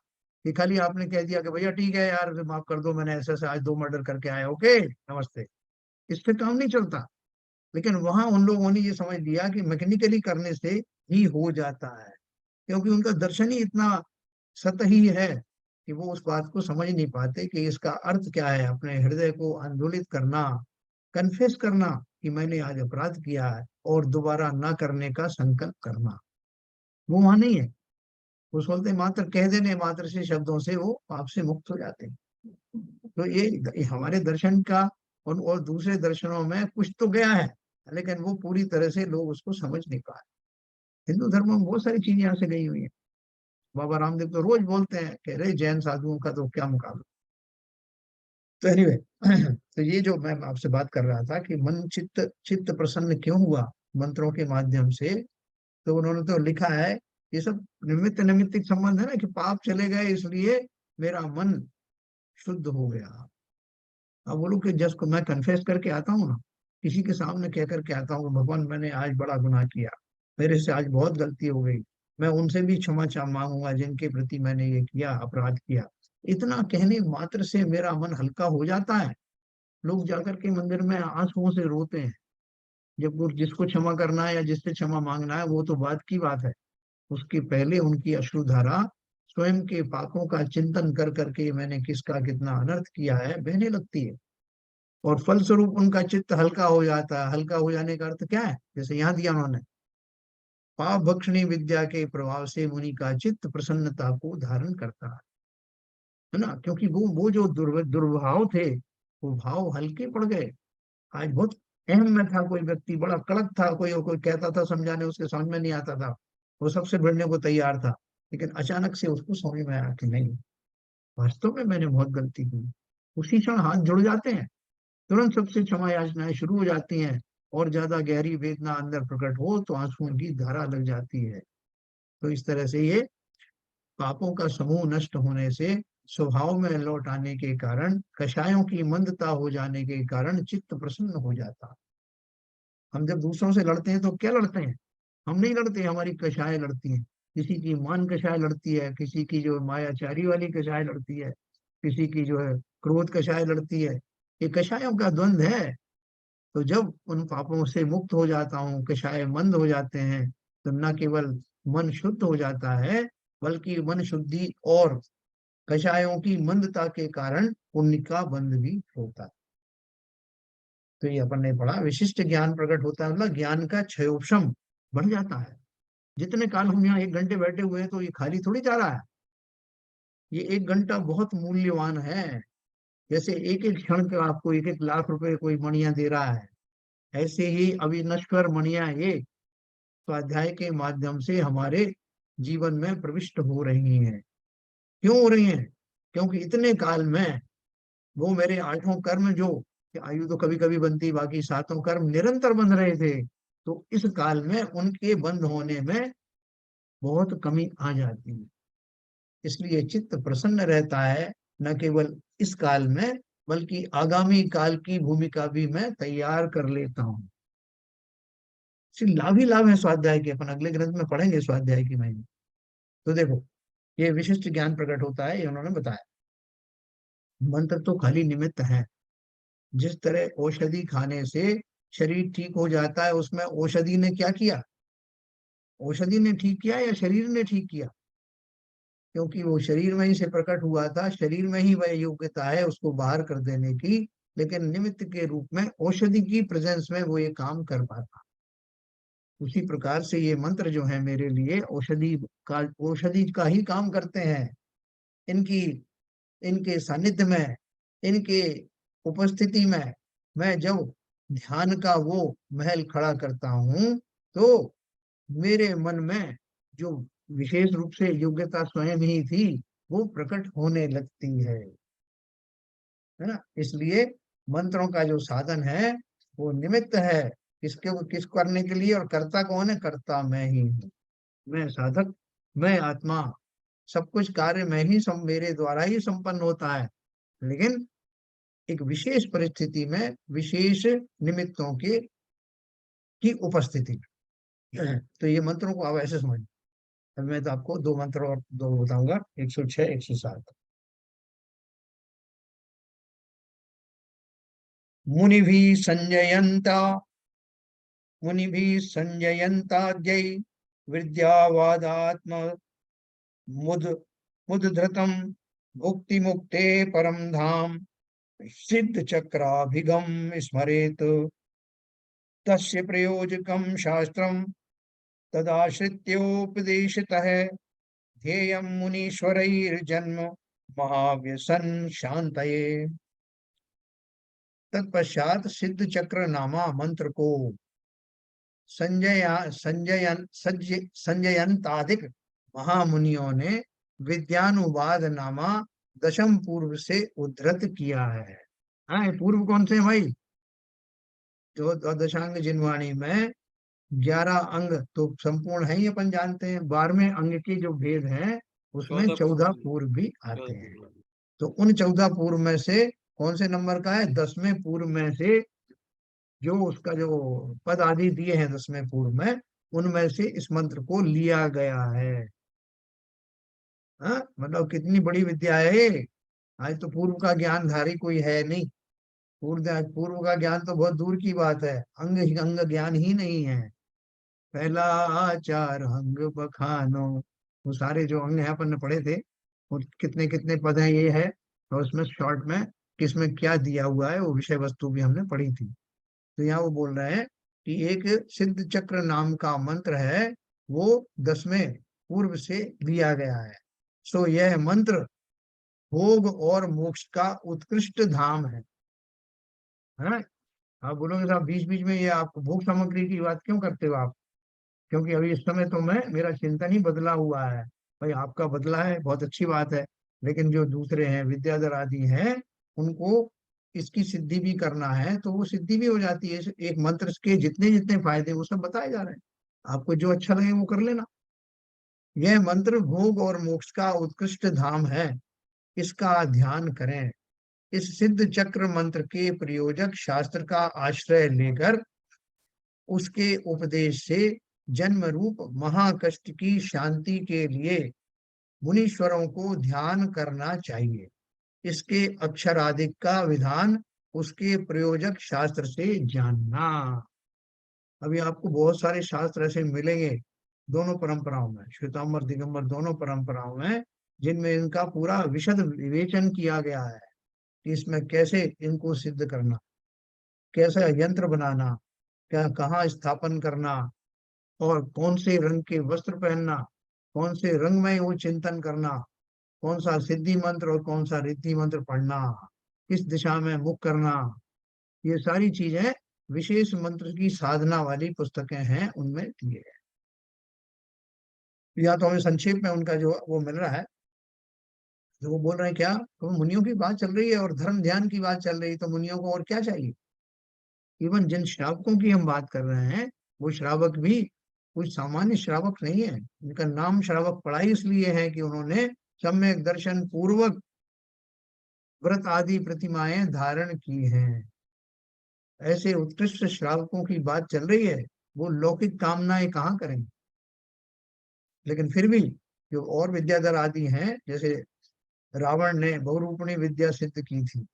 कि खाली आपने कह दिया कि भैया ठीक है यार माफ कर दो, मैंने ऐसे ऐसे आज 2 मर्डर करके आया, ओके नमस्ते। इससे काम नहीं चलता। लेकिन वहां उन लोगों ने ये समझ लिया कि मैकेनिकली करने से ही हो जाता है, क्योंकि उनका दर्शन ही इतना सतही है कि वो उस बात को समझ नहीं पाते कि इसका अर्थ क्या है। अपने हृदय को आंदोलित करना, कन्फेस करना कि मैंने आज अपराध किया है, और दोबारा ना करने का संकल्प करना, वो वहां नहीं है। वो बोलते मात्र कह देने मात्र से, शब्दों से वो पाप से मुक्त हो जाते हैं। तो ये हमारे दर्शन का और दूसरे दर्शनों में कुछ तो गया है, लेकिन वो पूरी तरह से लोग उसको समझ नहीं पाए। हिंदू धर्म में बहुत सारी चीजें यहाँ से गई हुई है। बाबा रामदेव तो रोज बोलते हैं कि अरे जैन साधुओं का तो क्या मुकाबला। तो एनीवे तो ये जो मैं आपसे बात कर रहा था कि मन चित्त चित्त प्रसन्न क्यों हुआ मंत्रों के माध्यम से, तो उन्होंने तो लिखा है ये सब निमित्त निमित्तिक संबंध है ना, कि पाप चले गए इसलिए मेरा मन शुद्ध हो गया। अब बोलो कि जिसको मैं कन्फेस करके आता हूँ ना, किसी के सामने कह करके आता हूँ भगवान मैंने आज बड़ा गुनाह किया, मेरे से आज बहुत गलती हो गई, मैं उनसे भी क्षमा मांगूंगा जिनके प्रति मैंने ये किया, अपराध किया। इतना कहने मात्र से मेरा मन हल्का हो जाता है। लोग जाकर के मंदिर में आंसुओं से रोते हैं। जब वो जिसको क्षमा करना है या जिससे क्षमा मांगना है वो तो बात की बात है, उसके पहले उनकी अश्रुधारा स्वयं के पापों का चिंतन कर करके मैंने किसका कितना अनर्थ किया है बहने लगती है। और फलस्वरूप उनका चित्त हल्का हो जाता है। हल्का हो जाने का अर्थ क्या है? जैसे यहाँ दिया उन्होंने, पाप भक्षणी विद्या के प्रभाव से मुनि का चित्त प्रसन्नता को धारण करता है ना, क्योंकि वो जो दुर्भाव थे, वो भाव हल्के पड़ गए। आज बहुत अहम में था कोई व्यक्ति, बड़ा कड़क था, कोई कोई कहता था समझाने, उसके समझ में नहीं आता था, वो सबसे भिड़ने को तैयार था। लेकिन अचानक से उसको समझ में आया कि नहीं, वास्तव में मैंने बहुत गलती की। उसी क्षण हाथ जुड़ जाते हैं, तुरंत सबसे क्षमा याचनाएं शुरू हो जाती हैं, और ज्यादा गहरी वेदना अंदर प्रकट हो तो आंसुओं की धारा लग जाती है। तो इस तरह से ये पापों का समूह नष्ट होने से, स्वभाव में लौट आने के कारण, कषायों की मंदता हो जाने के कारण चित्त प्रसन्न हो जाता। हम जब दूसरों से लड़ते हैं तो क्या लड़ते हैं? हम नहीं लड़ते, हमारी कषाएं लड़ती हैं। किसी की मान कषाय लड़ती है, किसी की जो मायाचारी वाली कषाय लड़ती है, किसी की जो है क्रोध कषाय लड़ती है। ये कषायों का द्वंद है। तो जब उन पापों से मुक्त हो जाता हूँ, कषाय मंद हो जाते हैं, तो न केवल मन शुद्ध हो जाता है, बल्कि मन शुद्धि और कषायों की मंदता के कारण पुण्य का बंध भी होता है। तो ये अपन ने पढ़ा, विशिष्ट ज्ञान प्रकट होता है, मतलब ज्ञान का क्षयोपशम बढ़ जाता है। जितने काल हम यहाँ 1 घंटे बैठे हुए हैं तो ये खाली थोड़ी जा रहा है। ये 1 घंटा बहुत मूल्यवान है। जैसे एक एक क्षण का आपको 1-1 लाख रुपए कोई मणियां दे रहा है, ऐसे ही अविनश्वर मणियां ये स्वाध्याय के माध्यम से हमारे जीवन में प्रविष्ट हो रही हैं। क्यों हो रही हैं? क्योंकि इतने काल में वो मेरे 8 कर्म जो, कि आयु तो कभी कभी बनती, बाकी 7 कर्म निरंतर बन रहे थे, तो इस काल में उनके बंद होने में बहुत कमी आ जाती है। इसलिए चित्त प्रसन्न रहता है, न केवल इस काल में, बल्कि आगामी काल की भूमिका भी मैं तैयार कर लेता हूँ। लाभ ही लाभ है स्वाध्याय के, अपन अगले ग्रंथ में पढ़ेंगे स्वाध्याय की महिमा। तो देखो, ये विशिष्ट ज्ञान प्रकट होता है, ये उन्होंने बताया। मंत्र तो खाली निमित्त है। जिस तरह औषधि खाने से शरीर ठीक हो जाता है, उसमें औषधि ने क्या किया? औषधि ने ठीक किया या शरीर ने ठीक किया? क्योंकि वो शरीर में ही से प्रकट हुआ था, शरीर में ही वह योग्यता है उसको बाहर कर देने की, लेकिन निमित्त के रूप में औषधि की प्रेजेंस में वो ये काम कर पाता। उसी प्रकार से ये मंत्र जो है मेरे लिए औषधि का ही काम करते हैं। इनकी इनके सानिध्य में, इनके उपस्थिति में मैं जब ध्यान का वो महल खड़ा करता हूँ, तो मेरे मन में जो विशेष रूप से योग्यता स्वयं ही थी, वो प्रकट होने लगती है ना। इसलिए मंत्रों का जो साधन है वो निमित्त है, किस करने के लिए, और कर्ता कौन है? कर्ता मैं ही हूँ। मैं साधक, मैं आत्मा, सब कुछ कार्य मैं ही मेरे द्वारा ही संपन्न होता है, लेकिन एक विशेष परिस्थिति में, विशेष निमित्तों के की उपस्थिति में। तो ये मंत्रों को आप ऐसे समझ। अब मैं तो आपको 2 मंत्र और 2 बताऊंगा, 106, 107। मुनि भी संजयंता, मुनि भी संजयंताद्यै विद्यावादात्म मुद मुदधृतम भुक्ति मुक्ते परम धाम सिद्ध चक्राभिगम स्मरेत तस्य प्रयोजकम शास्त्रम तदाश्रित्योपदेशितः ध्येयं मुनीश्वरैर्जन्म महाव्यसन शांतये। तत्पश्चात सिद्ध चक्र नामा मंत्र को संजयंतादिक महामुनियों ने विद्यानुवाद नामा दशम पूर्व से उद्धृत किया है। हाँ, ये पूर्व कौन से हैं भाई? जो द्वादशांग जिनवाणी में 11 अंग तो संपूर्ण है ही, अपन जानते हैं। 12वें अंग के जो भेद हैं उसमें 14 पूर्व भी आते हैं। तो उन 14 पूर्व में से कौन से नंबर का है? 10वें पूर्व में से, जो उसका जो पद आदि दिए हैं 10वें पूर्व में, उनमें से इस मंत्र को लिया गया है। हाँ, मतलब कितनी बड़ी विद्या है ये। आज तो पूर्व का ज्ञानधारी कोई है नहीं। पूर्व का ज्ञान तो बहुत दूर की बात है, अंग अंग ज्ञान ही नहीं है। पहला आचार अंग बखानो, वो सारे जो अंग है अपन ने पढ़े थे, वो कितने कितने पद हैं ये है, और उसमें शॉर्ट में किसमें क्या दिया हुआ है वो विषय वस्तु भी हमने पढ़ी थी। तो यहाँ वो बोल रहे हैं कि एक सिद्ध चक्र नाम का मंत्र है, वो 10वें पूर्व से लिया गया है। सो यह मंत्र भोग और मोक्ष का उत्कृष्ट धाम है। आप बोलोगे साहब बीच बीच में ये आप भोग सामग्री की बात क्यों करते हो आप? क्योंकि अभी इस समय तो मेरा चिंतन ही बदला हुआ है। भाई आपका बदला है, बहुत अच्छी बात है, लेकिन जो दूसरे हैं विद्याधर आदि हैं, उनको इसकी सिद्धि भी करना है तो वो सिद्धि भी हो जाती है। एक मंत्र के जितने जितने फायदे वो सब बताए जा रहे हैं, आपको जो अच्छा लगे वो कर लेना। यह मंत्र भोग और मोक्ष का उत्कृष्ट धाम है, इसका ध्यान करें। इस सिद्ध चक्र मंत्र के प्रयोजक शास्त्र का आश्रय लेकर उसके उपदेश से जन्म रूप महाकष्ट की शांति के लिए मुनीश्वरों को ध्यान करना चाहिए। इसके अक्षराधिक का विधान उसके प्रयोजक शास्त्र से जानना। अभी आपको बहुत सारे शास्त्र ऐसे मिलेंगे दोनों परंपराओं में, श्वेतांबर दिगंबर दोनों परंपराओं में, जिनमें इनका पूरा विशद विवेचन किया गया है कि इसमें कैसे इनको सिद्ध करना, कैसा यंत्र बनाना, क्या कहाँ स्थापन करना, और कौन से रंग के वस्त्र पहनना, कौन से रंग में वो चिंतन करना, कौन सा सिद्धि मंत्र और कौन सा रिद्धि मंत्र पढ़ना, किस दिशा में मुख करना, ये सारी चीजें विशेष मंत्र की साधना वाली पुस्तकें हैं उनमें दिए गए। या तो हमें संक्षेप में उनका जो वो मिल रहा है, जो वो बोल रहे हैं क्या, तो मुनियों की बात चल रही है और धर्म ध्यान की बात चल रही है, तो मुनियों को और क्या चाहिए। इवन जिन श्रावकों की हम बात कर रहे हैं वो श्रावक भी कोई सामान्य श्रावक नहीं है। उनका नाम श्रावक पड़ा ही इसलिए है कि उन्होंने सम्यक दर्शन पूर्वक व्रत आदि प्रतिमाएं धारण की हैं। ऐसे उत्कृष्ट श्रावकों की बात चल रही है, वो लौकिक कामनाएं कहाँ करेंगे। लेकिन फिर भी जो और विद्याधर आदि हैं, जैसे रावण ने बहुरूपणी विद्या सिद्ध की थी,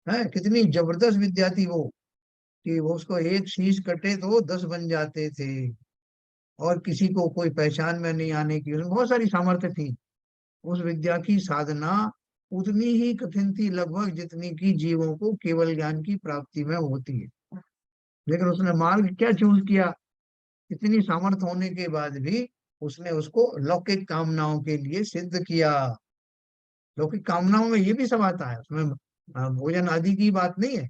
है कितनी जबरदस्त विद्या थी वो, कि वो उसको एक शीश कटे तो 10 बन जाते थे, और किसी को कोई पहचान में नहीं आने की, उसमें बहुत सारी सामर्थ्य थी। उस विद्या की साधना उतनी ही कठिन थी लगभग जितनी की जीवों को केवल ज्ञान की प्राप्ति में होती है। लेकिन उसने मार्ग क्या चूज किया, इतनी सामर्थ्य होने के बाद भी उसने उसको लौकिक कामनाओं के लिए सिद्ध किया। लौकिक कामनाओं में ये भी सब आता है, उसमें भोजन आदि की बात नहीं है,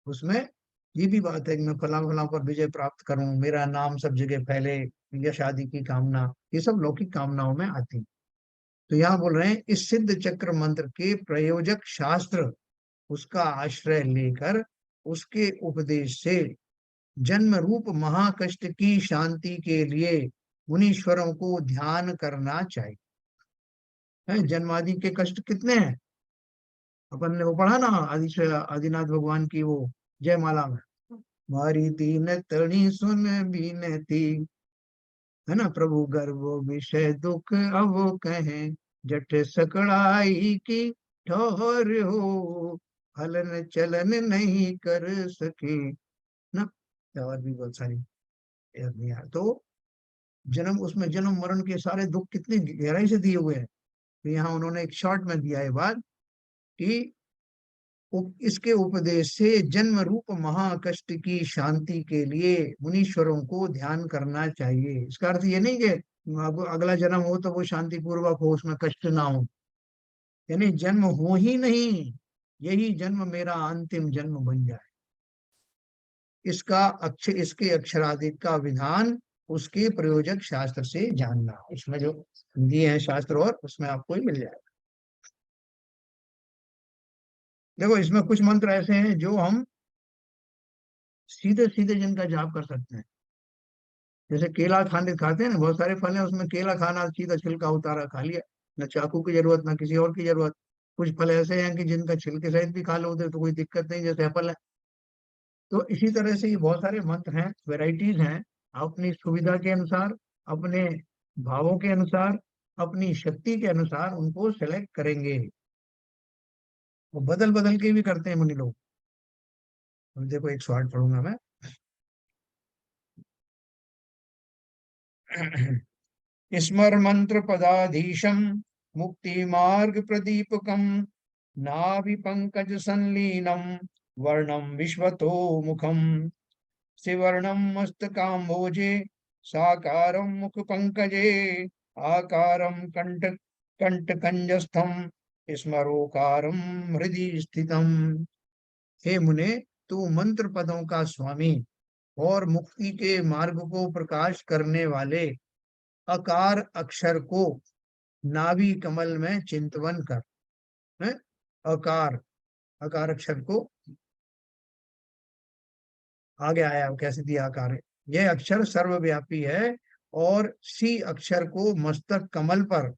उसमें ये भी बात है कि मैं फलां फलां पर विजय प्राप्त करूं, मेरा नाम सब जगह फैले, यश आदि की कामना, ये सब लौकिक कामनाओं में आती है। तो यहाँ बोल रहे हैं इस सिद्ध चक्र मंत्र के प्रयोजक शास्त्र उसका आश्रय लेकर उसके उपदेश से जन्म रूप महाकष्ट की शांति के लिए मुनीश्वरों को ध्यान करना चाहिए। जन्मादि के कष्ट कितने हैं, अपन ने वो पढ़ा ना आदिनाथ भगवान की वो जयमाला में, मारी दीन तणी सुन बीनती, है ना, प्रभु गर्भ विषय दुख अब कहे, जट सकड़ाई की ठोर हो, हलन चलन नहीं कर सके ना। और भी बहुत सारी याद नहीं आ, तो जन्म, उसमें जन्म मरण के सारे दुख कितनी गहराई से दिए हुए हैं। तो यहाँ उन्होंने एक शॉर्ट में दिया है बात कि इसके उपदेश से जन्म रूप महाकष्ट की शांति के लिए मुनीश्वरों को ध्यान करना चाहिए। इसका अर्थ ये नहीं कि अगला जन्म हो तो वो शांति पूर्वक हो, उसमें कष्ट ना हो, यानी जन्म हो ही नहीं, यही जन्म मेरा अंतिम जन्म बन जाए। इसके अक्षराधिक का विधान उसके प्रयोजक शास्त्र से जानना, उसमें जो दिए हैं शास्त्र और उसमें आपको ही मिल जाएगा। देखो इसमें कुछ मंत्र ऐसे हैं जो हम सीधे सीधे जिनका जाप कर सकते हैं, जैसे केला खाते हैं ना, बहुत सारे फल है उसमें केला खाना, सीधा छिलका उतारा खा लिया, न चाकू की जरूरत ना किसी और की जरूरत। कुछ फल ऐसे हैं कि जिनका छिलके सहित भी खा लो तो कोई दिक्कत नहीं, जैसे एप्पल है। तो इसी तरह से ये बहुत सारे मंत्र हैं, वेराइटीज हैं, अपनी सुविधा के अनुसार, अपने भावों के अनुसार, अपनी शक्ति के अनुसार उनको सेलेक्ट करेंगे। वो बदल बदल के भी करते हैं मुनि लोग। देखो एक स्वार्थ पढ़ूंगा मैं। स्मर मंत्र पदाधीशम मुक्ति मार्ग प्रदीपकम नाभि पंकज संलीनम वर्णम विश्वतो मुखम शिवर्णम मस्तकाम्भोजे साकारम मुख पंकजे आकारम कंठ कंठकंजस्थम स्मरोकारम हृदय स्थितम। हे मुने, तू मंत्र पदों का स्वामी और मुक्ति के मार्ग को प्रकाश करने वाले अकार अक्षर को नाभि कमल में चिंतवन कर। है अकार, अकार अक्षर को आगे आया, कैसे दिया आकार है। यह अक्षर सर्वव्यापी है और सी अक्षर को मस्तक कमल पर,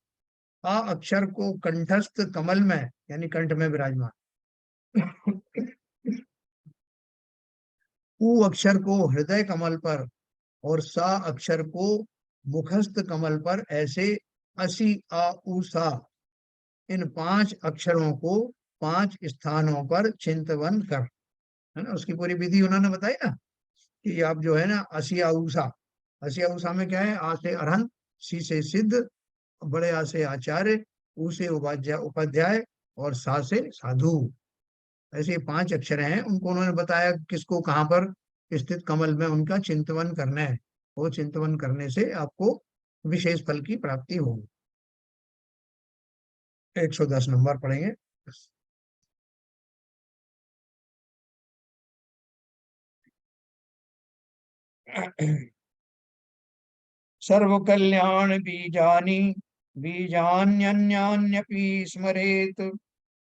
आ अक्षर को कंठस्थ कमल में यानी कंठ में विराजमान, उ अक्षर को हृदय कमल पर और सा अक्षर को मुखस्थ कमल पर, ऐसे असी आ उ सा इन 5 अक्षरों को 5 स्थानों पर चिंतवन कर, है ना। उसकी पूरी विधि उन्होंने बताई ना कि आप जो है ना असिया उषा, असिया उषा में क्या है, आ से अरहंत, सी से सिद्ध, बड़े आ से आचार्य, उ से उपाध्याय और सा से साधु। ऐसे 5 अक्षर हैं, उनको उन्होंने बताया किसको कहाँ पर स्थित कमल में उनका चिंतवन करना है। वो चिंतवन करने से आपको विशेष फल की प्राप्ति होगी। 110 नंबर पढ़ेंगे। सर्व कल्याण बीजानि बीजान्यन्यान्यपि स्मरेत,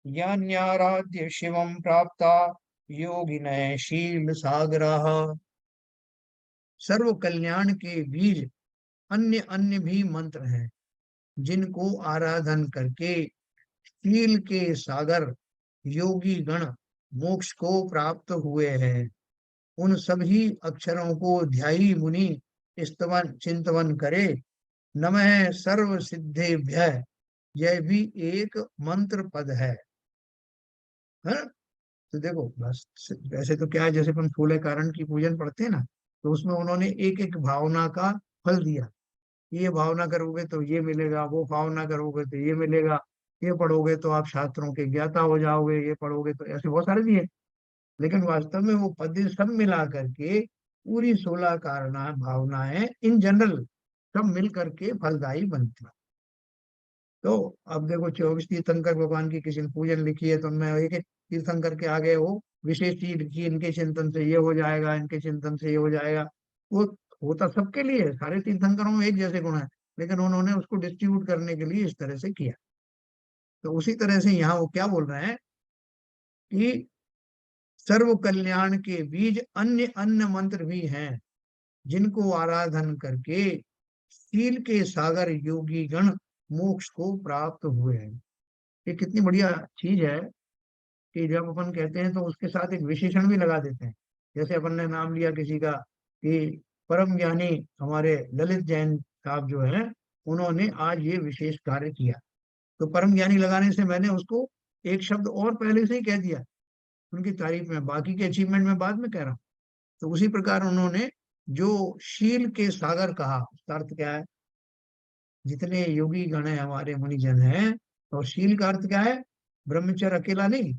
यान्याराध्य शिवं प्राप्ता योगिनः शील सागरः। सर्व कल्याण के बीज अन्य अन्य भी मंत्र हैं, जिनको आराधन करके शील के सागर योगी गण मोक्ष को प्राप्त हुए हैं। उन सभी अक्षरों को ध्यायी मुनि स्तवन चिंतवन करे। नमः सर्व सिद्धेभ्यः, यह भी एक मंत्र पद है। तो देखो बस, वैसे तो क्या है, जैसे अपन फूले कारण की पूजन पढ़ते हैं ना, तो उसमें उन्होंने एक एक भावना का फल दिया। ये भावना करोगे तो ये मिलेगा, वो भावना करोगे तो ये मिलेगा, ये पढ़ोगे तो आप शास्त्रों के ज्ञाता हो जाओगे, ये पढ़ोगे तो ऐसे बहुत सारे दिए। लेकिन वास्तव में वो पद सब मिला करके पूरी 16 कारणा भावनाएं इन जनरल सब मिल करके फलदायी बनती है। तो अब देखो 24 तीर्थंकर भगवान की किसी ने पूजन लिखी है, तो उनमें एक एक तीर्थंकर के आगे वो विशेष चीज लिखी, इनके चिंतन से ये हो जाएगा, इनके चिंतन से ये हो जाएगा। वो होता सबके लिए है, सारे तीर्थंकरों में एक जैसे गुण है, लेकिन उन्होंने उसको डिस्ट्रीब्यूट करने के लिए इस तरह से किया। तो उसी तरह से यहाँ वो क्या बोल रहे हैं कि सर्व कल्याण के बीज अन्य अन्य मंत्र भी हैं, जिनको आराधन करके शील के सागर योगी गण मोक्ष को प्राप्त हुए हैं। ये कितनी बढ़िया चीज है कि जब अपन कहते हैं तो उसके साथ एक विशेषण भी लगा देते हैं। जैसे अपन ने नाम लिया किसी का कि परम ज्ञानी हमारे ललित जैन साहब जो है, उन्होंने आज ये विशेष कार्य किया, तो परम ज्ञानी लगाने से मैंने उसको एक शब्द और पहले से ही कह दिया उनकी तारीफ में, बाकी के अचीवमेंट में बाद में कह रहा हूँ। तो उसी प्रकार उन्होंने जो शील के सागर कहा, उसका अर्थ क्या है, जितने योगी गण है हमारे मुनिजन हैं, और शील का अर्थ क्या है, ब्रह्मचर्य अकेला नहीं,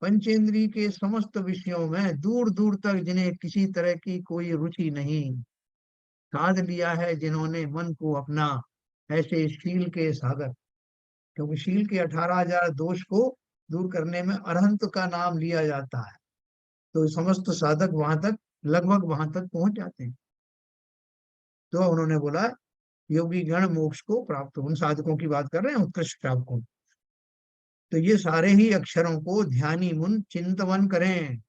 पंचेंद्रिय के समस्त विषयों में दूर दूर तक जिन्हें किसी तरह की कोई रुचि नहीं, साध लिया है जिन्होंने मन को अपना, ऐसे शील के सागर। क्योंकि शील के 18,000 दोष को दूर करने में अरहंत का नाम लिया जाता है, तो समस्त साधक वहां तक लगभग वहां तक पहुंच जाते हैं। तो उन्होंने बोला योगी गण मोक्ष को प्राप्त, उन साधकों की बात कर रहे हैं, उत्कृष्ट साधकों। तो ये सारे ही अक्षरों को ध्यानी मुन चिंतवन करें।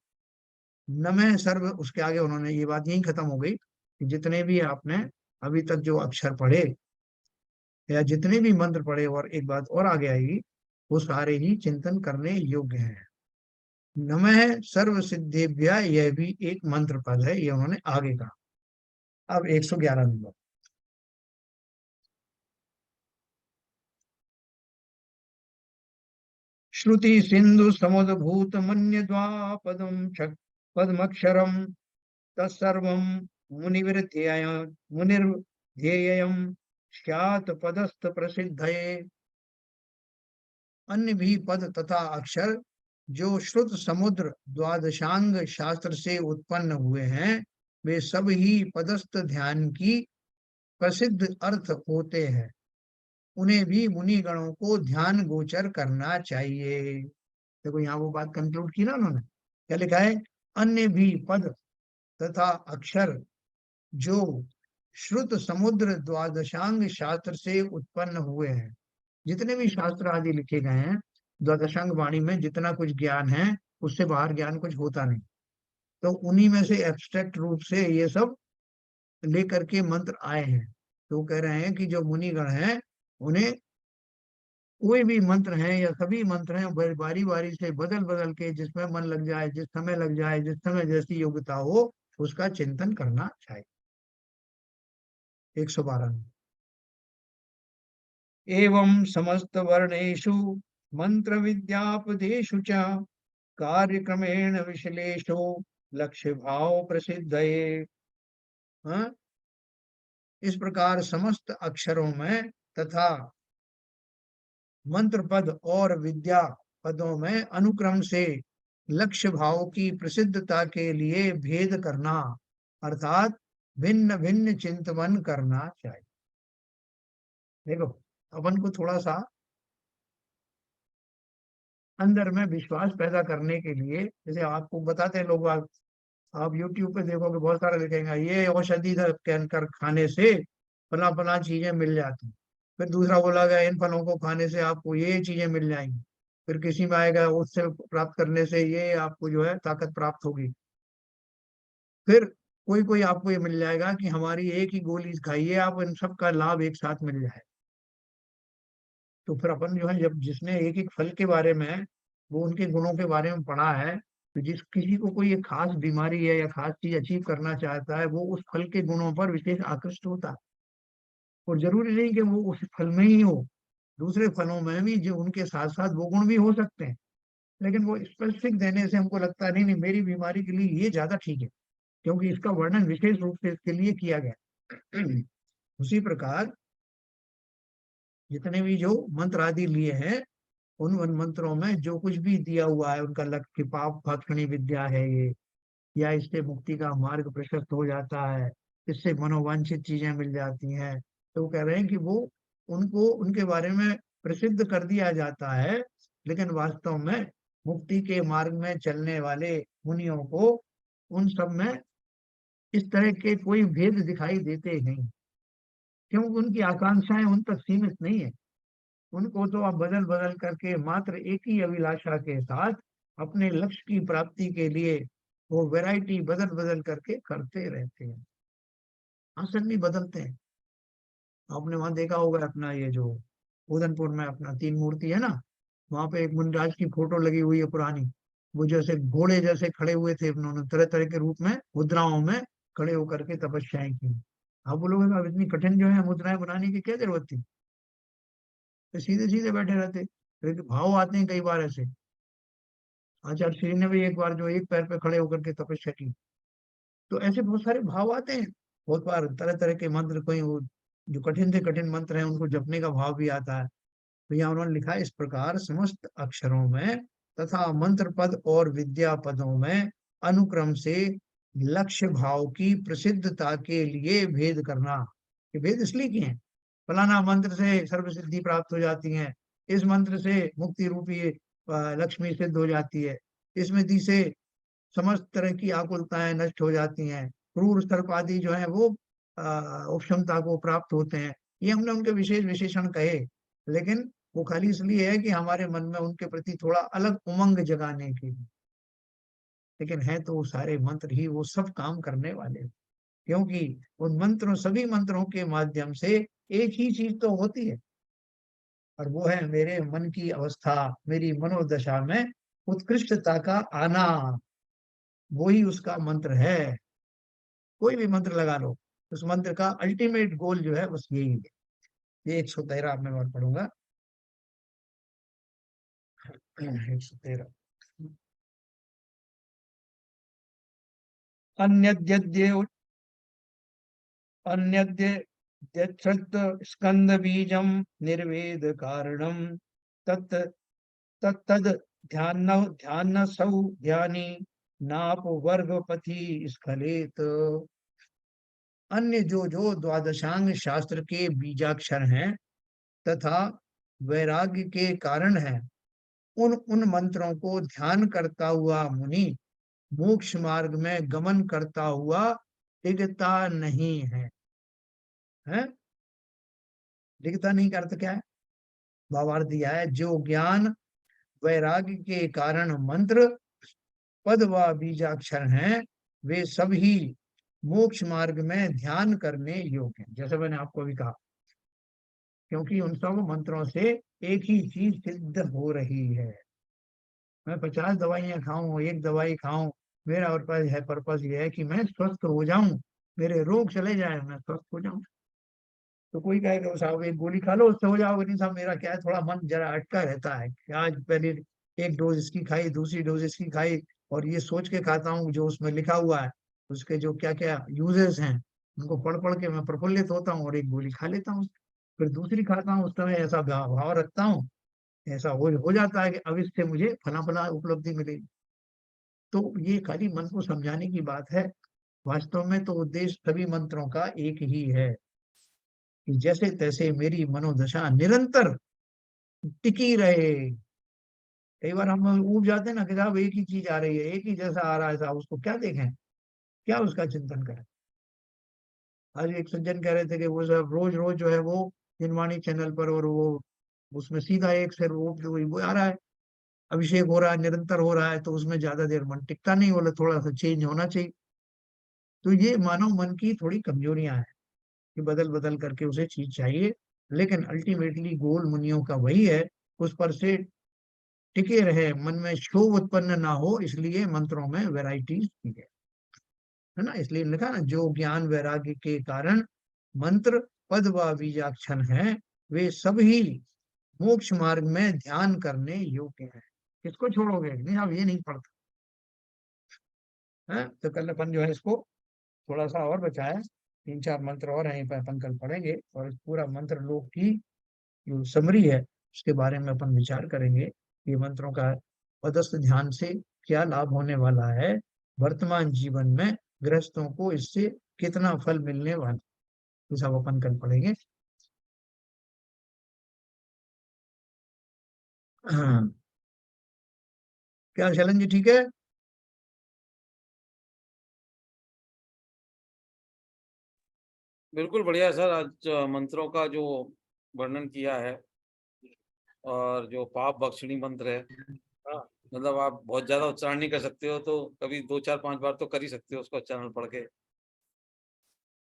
नमः सर्व, उसके आगे उन्होंने ये बात यही खत्म हो गई कि जितने भी आपने अभी तक जो अक्षर पढ़े या जितने भी मंत्र पढ़े, और एक बात और आगे आएगी, वो सारे ही चिंतन करने योग्य हैं। नमः सर्व सिद्धेभ्य, यह भी एक मंत्र पद है, ये उन्होंने आगे कहा। अब 111 नंबर। श्रुति सिंधु समुद्भूत मन्य द्वापदम पद्मक्षरम तत्सर्वं मुनिर्ध्येयम् स्यात् पदस्थ प्रसिद्धये। अन्य भी पद तथा अक्षर जो श्रुत समुद्र द्वादशांग शास्त्र से उत्पन्न हुए हैं, वे सब ही पदस्थ ध्यान की प्रसिद्ध अर्थ होते हैं। उन्हें भी मुनि गणों को ध्यान गोचर करना चाहिए। देखो यहाँ वो बात कंक्लूड की ना उन्होंने, क्या लिखा है, अन्य भी पद तथा अक्षर जो श्रुत समुद्र द्वादशांग शास्त्र से उत्पन्न हुए हैं। जितने भी शास्त्र आदि लिखे गए हैं, द्वादशांग वाणी में जितना कुछ ज्ञान है उससे बाहर ज्ञान कुछ होता नहीं। तो उन्हीं में से एब्स्ट्रैक्ट रूप से ये सब लेकर के मंत्र आए हैं। तो वो कह रहे हैं कि जो मुनिगण हैं उन्हें कोई भी मंत्र है या सभी मंत्र हैं बारी बारी से बदल बदल के जिसमें मन लग जाए, जिस समय लग जाए, जिस समय जैसी योग्यता हो उसका चिंतन करना चाहिए। 112 में एवं समस्त वर्णेषु मंत्र विद्यापदेषु च कार्यक्रमेण विश्लेषो लक्ष्य भाव प्रसिद्धये। हाँ? इस प्रकार समस्त अक्षरों में तथा मंत्र पद और विद्या पदों में अनुक्रम से लक्ष्य भाव की प्रसिद्धता के लिए भेद करना अर्थात भिन्न भिन्न चिंतन करना चाहिए। देखो, अपन को थोड़ा सा अंदर में विश्वास पैदा करने के लिए, जैसे आपको बताते हैं लोग, आप YouTube पे देखोगे बहुत सारे लिखेंगे ये औषधि कहकर खाने से फला फला चीजें मिल जाती, फिर दूसरा बोला गया इन फलों को खाने से आपको ये चीजें मिल जाएंगी, फिर किसी में आएगा उससे प्राप्त करने से ये आपको जो है ताकत प्राप्त होगी, फिर कोई कोई आपको ये मिल जाएगा कि हमारी एक ही गोली खाइए आप इन सब का लाभ एक साथ मिल जाए। तो फिर अपन जो है, जब जिसने एक एक फल के बारे में, वो उनके गुणों के बारे में पढ़ा है, तो जिस किसी को कोई एक खास बीमारी है या खास चीज अचीव करना चाहता है वो उस फल के गुणों पर विशेष आकृष्ट होता है। और जरूरी नहीं कि वो उस फल में ही हो, दूसरे फलों में भी जो उनके साथ साथ वो गुण भी हो सकते हैं, लेकिन वो स्पेसिफिक देने से हमको लगता है नहीं नहीं मेरी बीमारी के लिए ये ज्यादा ठीक है, क्योंकि इसका वर्णन विशेष रूप से इसके लिए किया गया। उसी प्रकार जितने भी जो मंत्र आदि लिए हैं, उन मंत्रों में जो कुछ भी दिया हुआ है उनका लक्ष्य पाप भक्षणी विद्या है ये, या इससे मुक्ति का मार्ग प्रशस्त हो जाता है, इससे मनोवांछित चीजें मिल जाती हैं, तो वो कह रहे हैं कि वो उनको उनके बारे में प्रसिद्ध कर दिया जाता है, लेकिन वास्तव में मुक्ति के मार्ग में चलने वाले मुनियों को उन सब में इस तरह के कोई भेद दिखाई देते नहीं, क्योंकि उनकी आकांक्षाएं उन तक सीमित नहीं है। उनको तो आप बदल बदल करके मात्र एक ही अभिलाषा के साथ अपने लक्ष्य की प्राप्ति के लिए वो वैरायटी बदल बदल करके करते रहते हैं, आसन भी बदलते हैं। आपने वहां देखा होगा अपना ये जो उदयपुर में अपना 3 मूर्ति है ना, वहां पे एक मुनिराज की फोटो लगी हुई है पुरानी, वो जैसे घोड़े जैसे खड़े हुए थे, उन्होंने तरह तरह के रूप में मुद्राओं में खड़े होकर के तपस्याएं की। आप बोलोगे अब इतनी कठिन जो है मुद्राएं बनाने की क्या जरूरत थी, तो सीधे सीधे बैठे रहते, लेकिन भाव आते हैं कई बार ऐसे। आचार्य श्री ने भी एक बार जो एक पैर पे खड़े होकर के तपस्या की, तो ऐसे बहुत सारे भाव आते हैं। बहुत बार तरह तरह के मंत्र, कोई जो कठिन से कठिन मंत्र हैं उनको जपने का भाव भी आता है। तो यहाँ उन्होंने लिखा है इस प्रकार समस्त अक्षरों में तथा मंत्र पद और विद्या पदों में अनुक्रम से लक्ष्य भाव की प्रसिद्धता के लिए भेद करना। ये भेद इसलिए किए हैं, फलाना मंत्र से सर्व सिद्धि प्राप्त हो जाती है, इस मंत्र से मुक्ति रूपी लक्ष्मी सिद्ध हो जाती है, इसमें दी से समस्त तरह की आकुलताएं नष्ट हो जाती हैं, क्रूर सर्प आदि जो है वो उपशमता को प्राप्त होते हैं। ये हमने उनके विशेष विशेषण कहे, लेकिन वो खाली इसलिए है कि हमारे मन में उनके प्रति थोड़ा अलग उमंग जगाने के लिए, लेकिन है तो वो सारे मंत्र ही वो सब काम करने वाले, क्योंकि उन मंत्रों सभी मंत्रों के माध्यम से एक ही चीज तो होती है, और वो है मेरे मन की अवस्था, मेरी मनोदशा में उत्कृष्टता का आना, वो ही उसका मंत्र है। कोई भी मंत्र लगा लो, उस मंत्र का अल्टीमेट गोल जो है बस यही है। ये 113 मैं और पढ़ूंगा। 113 अन्यद्य स्कंद बीजम निर्वेद कारणम तत् तत्तद ध्यान सौ ध्यानी नाप वर्ग पथि स्खलित। अन्य जो जो द्वादशांग शास्त्र के बीजाक्षर हैं तथा वैराग्य के कारण हैं, उन उन मंत्रों को ध्यान करता हुआ मुनि मोक्ष मार्ग में गमन करता हुआ डिगता नहीं है। हैं? डिगता नहीं का अर्थ क्या है? भावार्थ दिया है जो ज्ञान वैराग्य के कारण मंत्र पद व बीजाक्षर हैं, वे सभी मोक्ष मार्ग में ध्यान करने योग्य हैं। जैसे मैंने आपको अभी कहा, क्योंकि उन सब मंत्रों से एक ही चीज सिद्ध हो रही है। मैं 50 दवाइयां खाऊं, एक दवाई खाऊं, मेरा और पर्पस ये है कि मैं स्वस्थ हो जाऊं, मेरे रोग चले जाए, मैं स्वस्थ हो जाऊं। तो कोई कहेगा साहब एक गोली खा लो उससे हो जाओगे, नहीं साहब मेरा क्या है, थोड़ा मन जरा अटका रहता है कि आज पहले एक डोज इसकी खाई, दूसरी डोज इसकी खाई, और ये सोच के खाता हूँ जो उसमें लिखा हुआ है, उसके जो क्या क्या यूजेस हैं उनको पढ़ पढ़ के मैं प्रफुल्लित होता हूँ और एक गोली खा लेता हूँ। फिर दूसरी खाता हूँ, उस समय ऐसा भाव रखता हूँ, ऐसा हो जाता है कि अब इससे मुझे फला फला उपलब्धि मिलेगी। तो ये खाली मन को समझाने की बात है। वास्तव में तो उद्देश्य सभी मंत्रों का एक ही है कि जैसे तैसे मेरी मनोदशा निरंतर टिकी रहे। कई बार हम ऊब जाते हैं ना कि साहब एक ही चीज आ रही है, एक ही जैसा आ रहा है, साहब उसको क्या देखें, क्या उसका चिंतन करें। आज एक सज्जन कह रहे थे कि वो सब रोज रोज जो है वो जिनवाणी चैनल पर, और वो उसमें सीधा एक से वो आ रहा है, अभिषेक हो रहा है, निरंतर हो रहा है, तो उसमें ज्यादा देर मन टिकता नहीं, बोले थोड़ा सा चेंज होना चाहिए। तो ये मानव मन की थोड़ी कमजोरियां हैं कि बदल बदल करके उसे चीज चाहिए, लेकिन अल्टीमेटली गोल मुनियों का वही है, उस पर से टिके रहे, मन में क्षोभ उत्पन्न ना हो, इसलिए मंत्रों में वैरायटीज की है ना। इसलिए लिखा ना, जो ज्ञान वैराग्य के कारण मंत्र पद व बीजाक्षर हैं, वे सभी मोक्ष मार्ग में ध्यान करने योग्य हैं। किसको छोड़ोगे, नहीं आप ये नहीं पढ़ते हैं। तो कल अपन जो है इसको थोड़ा सा और बचाए, 3-4 मंत्र और यहीं पर अपन कल पढ़ेंगे, और इस पूरा मंत्र लोक की जो समरी है उसके बारे में अपन विचार करेंगे। ये मंत्रों का पदस्थ ध्यान से क्या लाभ होने वाला है, वर्तमान जीवन में गृहस्थों को इससे कितना फल मिलने वाला, ये सब अपन कल पढ़ेंगे। हाँ, क्या शैलन जी ठीक है?
बिल्कुल बढ़िया सर। आज मंत्रों का जो वर्णन किया है, और जो पाप बख्शणी मंत्र है,
हाँ,
मतलब आप बहुत ज्यादा उच्चारण नहीं कर सकते हो, तो कभी 2-4-5 बार तो कर ही सकते हो उसको चैनल पढ़ के।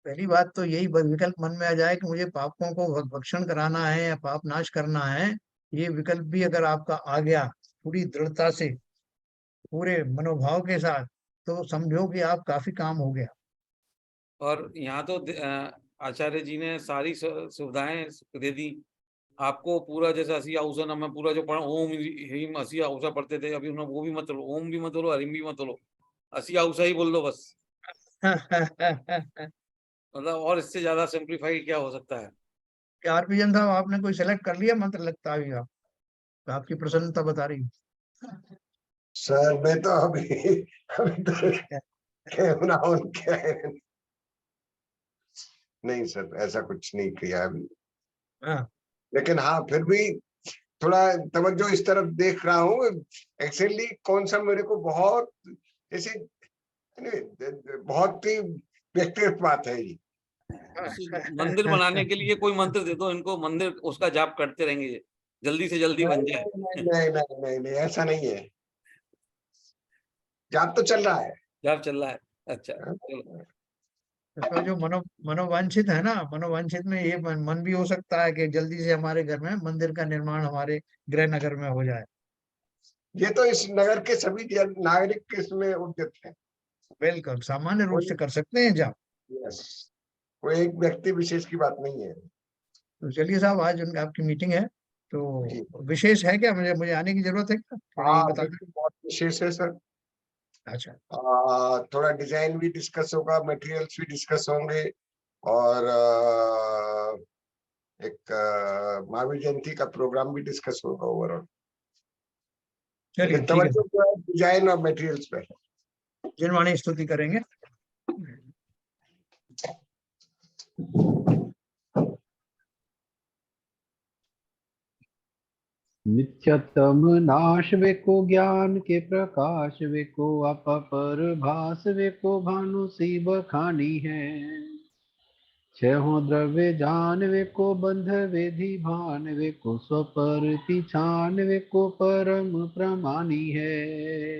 पहली बात तो यही विकल्प मन में आ जाए कि मुझे पापों को भक्षण कराना है या पाप नाश करना है, ये विकल्प भी अगर आपका आ गया पूरी दृढ़ता से, पूरे मनोभाव के साथ, तो समझो कि आप काफी काम हो गया।
और यहाँ तो आचार्य जी ने सारी सुविधाएं दे दी आपको। पूरा जैसे असी आउसा नाम में पूरा जो पढ़ा, ओम ह्रीम असी आउसा पढ़ते थे, अभी उन्होंने वो भी मत लो, ओम भी मत लो, हरीम भी मत लो, असी आउसा ही बोल दो बस। मतलब और इससे ज्यादा सिंप्लीफाइड क्या हो सकता है।
आरपीएन साहब, आपने कोई सेलेक्ट कर लिया मंत्र, लगता है अभी आप, तो आपकी प्रसन्नता बता रही
सर मैं तो अभी तो
है।
कैमरा ऑन किया है। नहीं सर, ऐसा कुछ नहीं किया अभी,
हाँ,
लेकिन हाँ फिर भी थोड़ा तवज्जो इस तरफ देख रहा हूँ। एक्चुअली कौन सा मेरे को बहुत जैसे बहुत ही व्यक्तिगत बात है ये।
मंदिर बनाने के लिए कोई मंत्र दे दो इनको, मंदिर उसका जाप करते रहेंगे, जल्दी से जल्दी बन जाए।
नहीं, ऐसा नहीं है, जाप तो चल रहा है।
जाप चल रहा है, अच्छा चलो।
इसका जो मनोवांछित है ना, मनोवांछित में ये मन भी हो सकता है कि जल्दी से हमारे घर में मंदिर का निर्माण हमारे गृह नगर में हो जाए।
ये तो इस नगर के सभी नागरिक इसमें उद्यत है।
बिल्कुल सामान्य रूप से कर सकते हैं जब।
यस, कोई एक व्यक्ति विशेष की बात नहीं है।
तो चलिए साहब, आज आपकी मीटिंग है,
जी
तो विशेष है क्या, मुझे मुझे आने की जरूरत है क्या, थोड़ा ये
हाँ,
बता दें।
बिल्कुल बहुत विशेष है सर।
अच्छा,
थोड़ा डिजाइन भी डिस्कस होगा, मटेरियल्स भी डिस्कस होंगे, और एक महावीर जयंती का प्रोग्राम भी डिस्कस होगा ओवरऑल।
चलिए
लेकिन
ठीक है,
तवज्जो जो है डिजाइन और मटेरियल्स पे है।
जिनवाणी स्तुति करेंगे।
नित्यतम नाश वे को ज्ञान के प्रकाश वे को अपर भास वे को भानु सी बखानी है। छहो द्रव्य जानवे को बंध वेधि भानवे को स्वपर पिछानवे को परम प्रमानी है।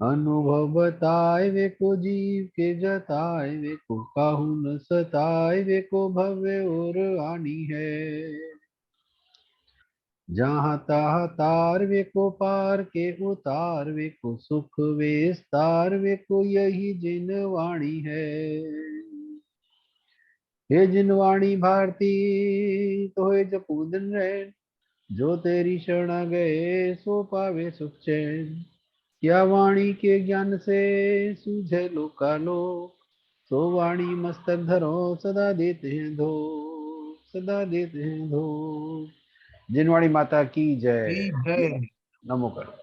अनुभव बताए वे को जीव के जताए वे को काहू न सताए वे को भव्य और आनी है। जहाँ तहाँ तार वे को पार के उतार वे को सुख विस्तार वे को यही जिन वाणी है। हे जिन वाणी भारती तो हे जपूदन रैन, जो तेरी शरण गए सो पावे सुख चैन। क्या वाणी के ज्ञान से सूझे लोकालोक, सो वाणी मस्तक धरो सदा देते हैं धो, सदा देते हैं धो। जिनवाणी माता की जय।
ठीक है।
नमो करो।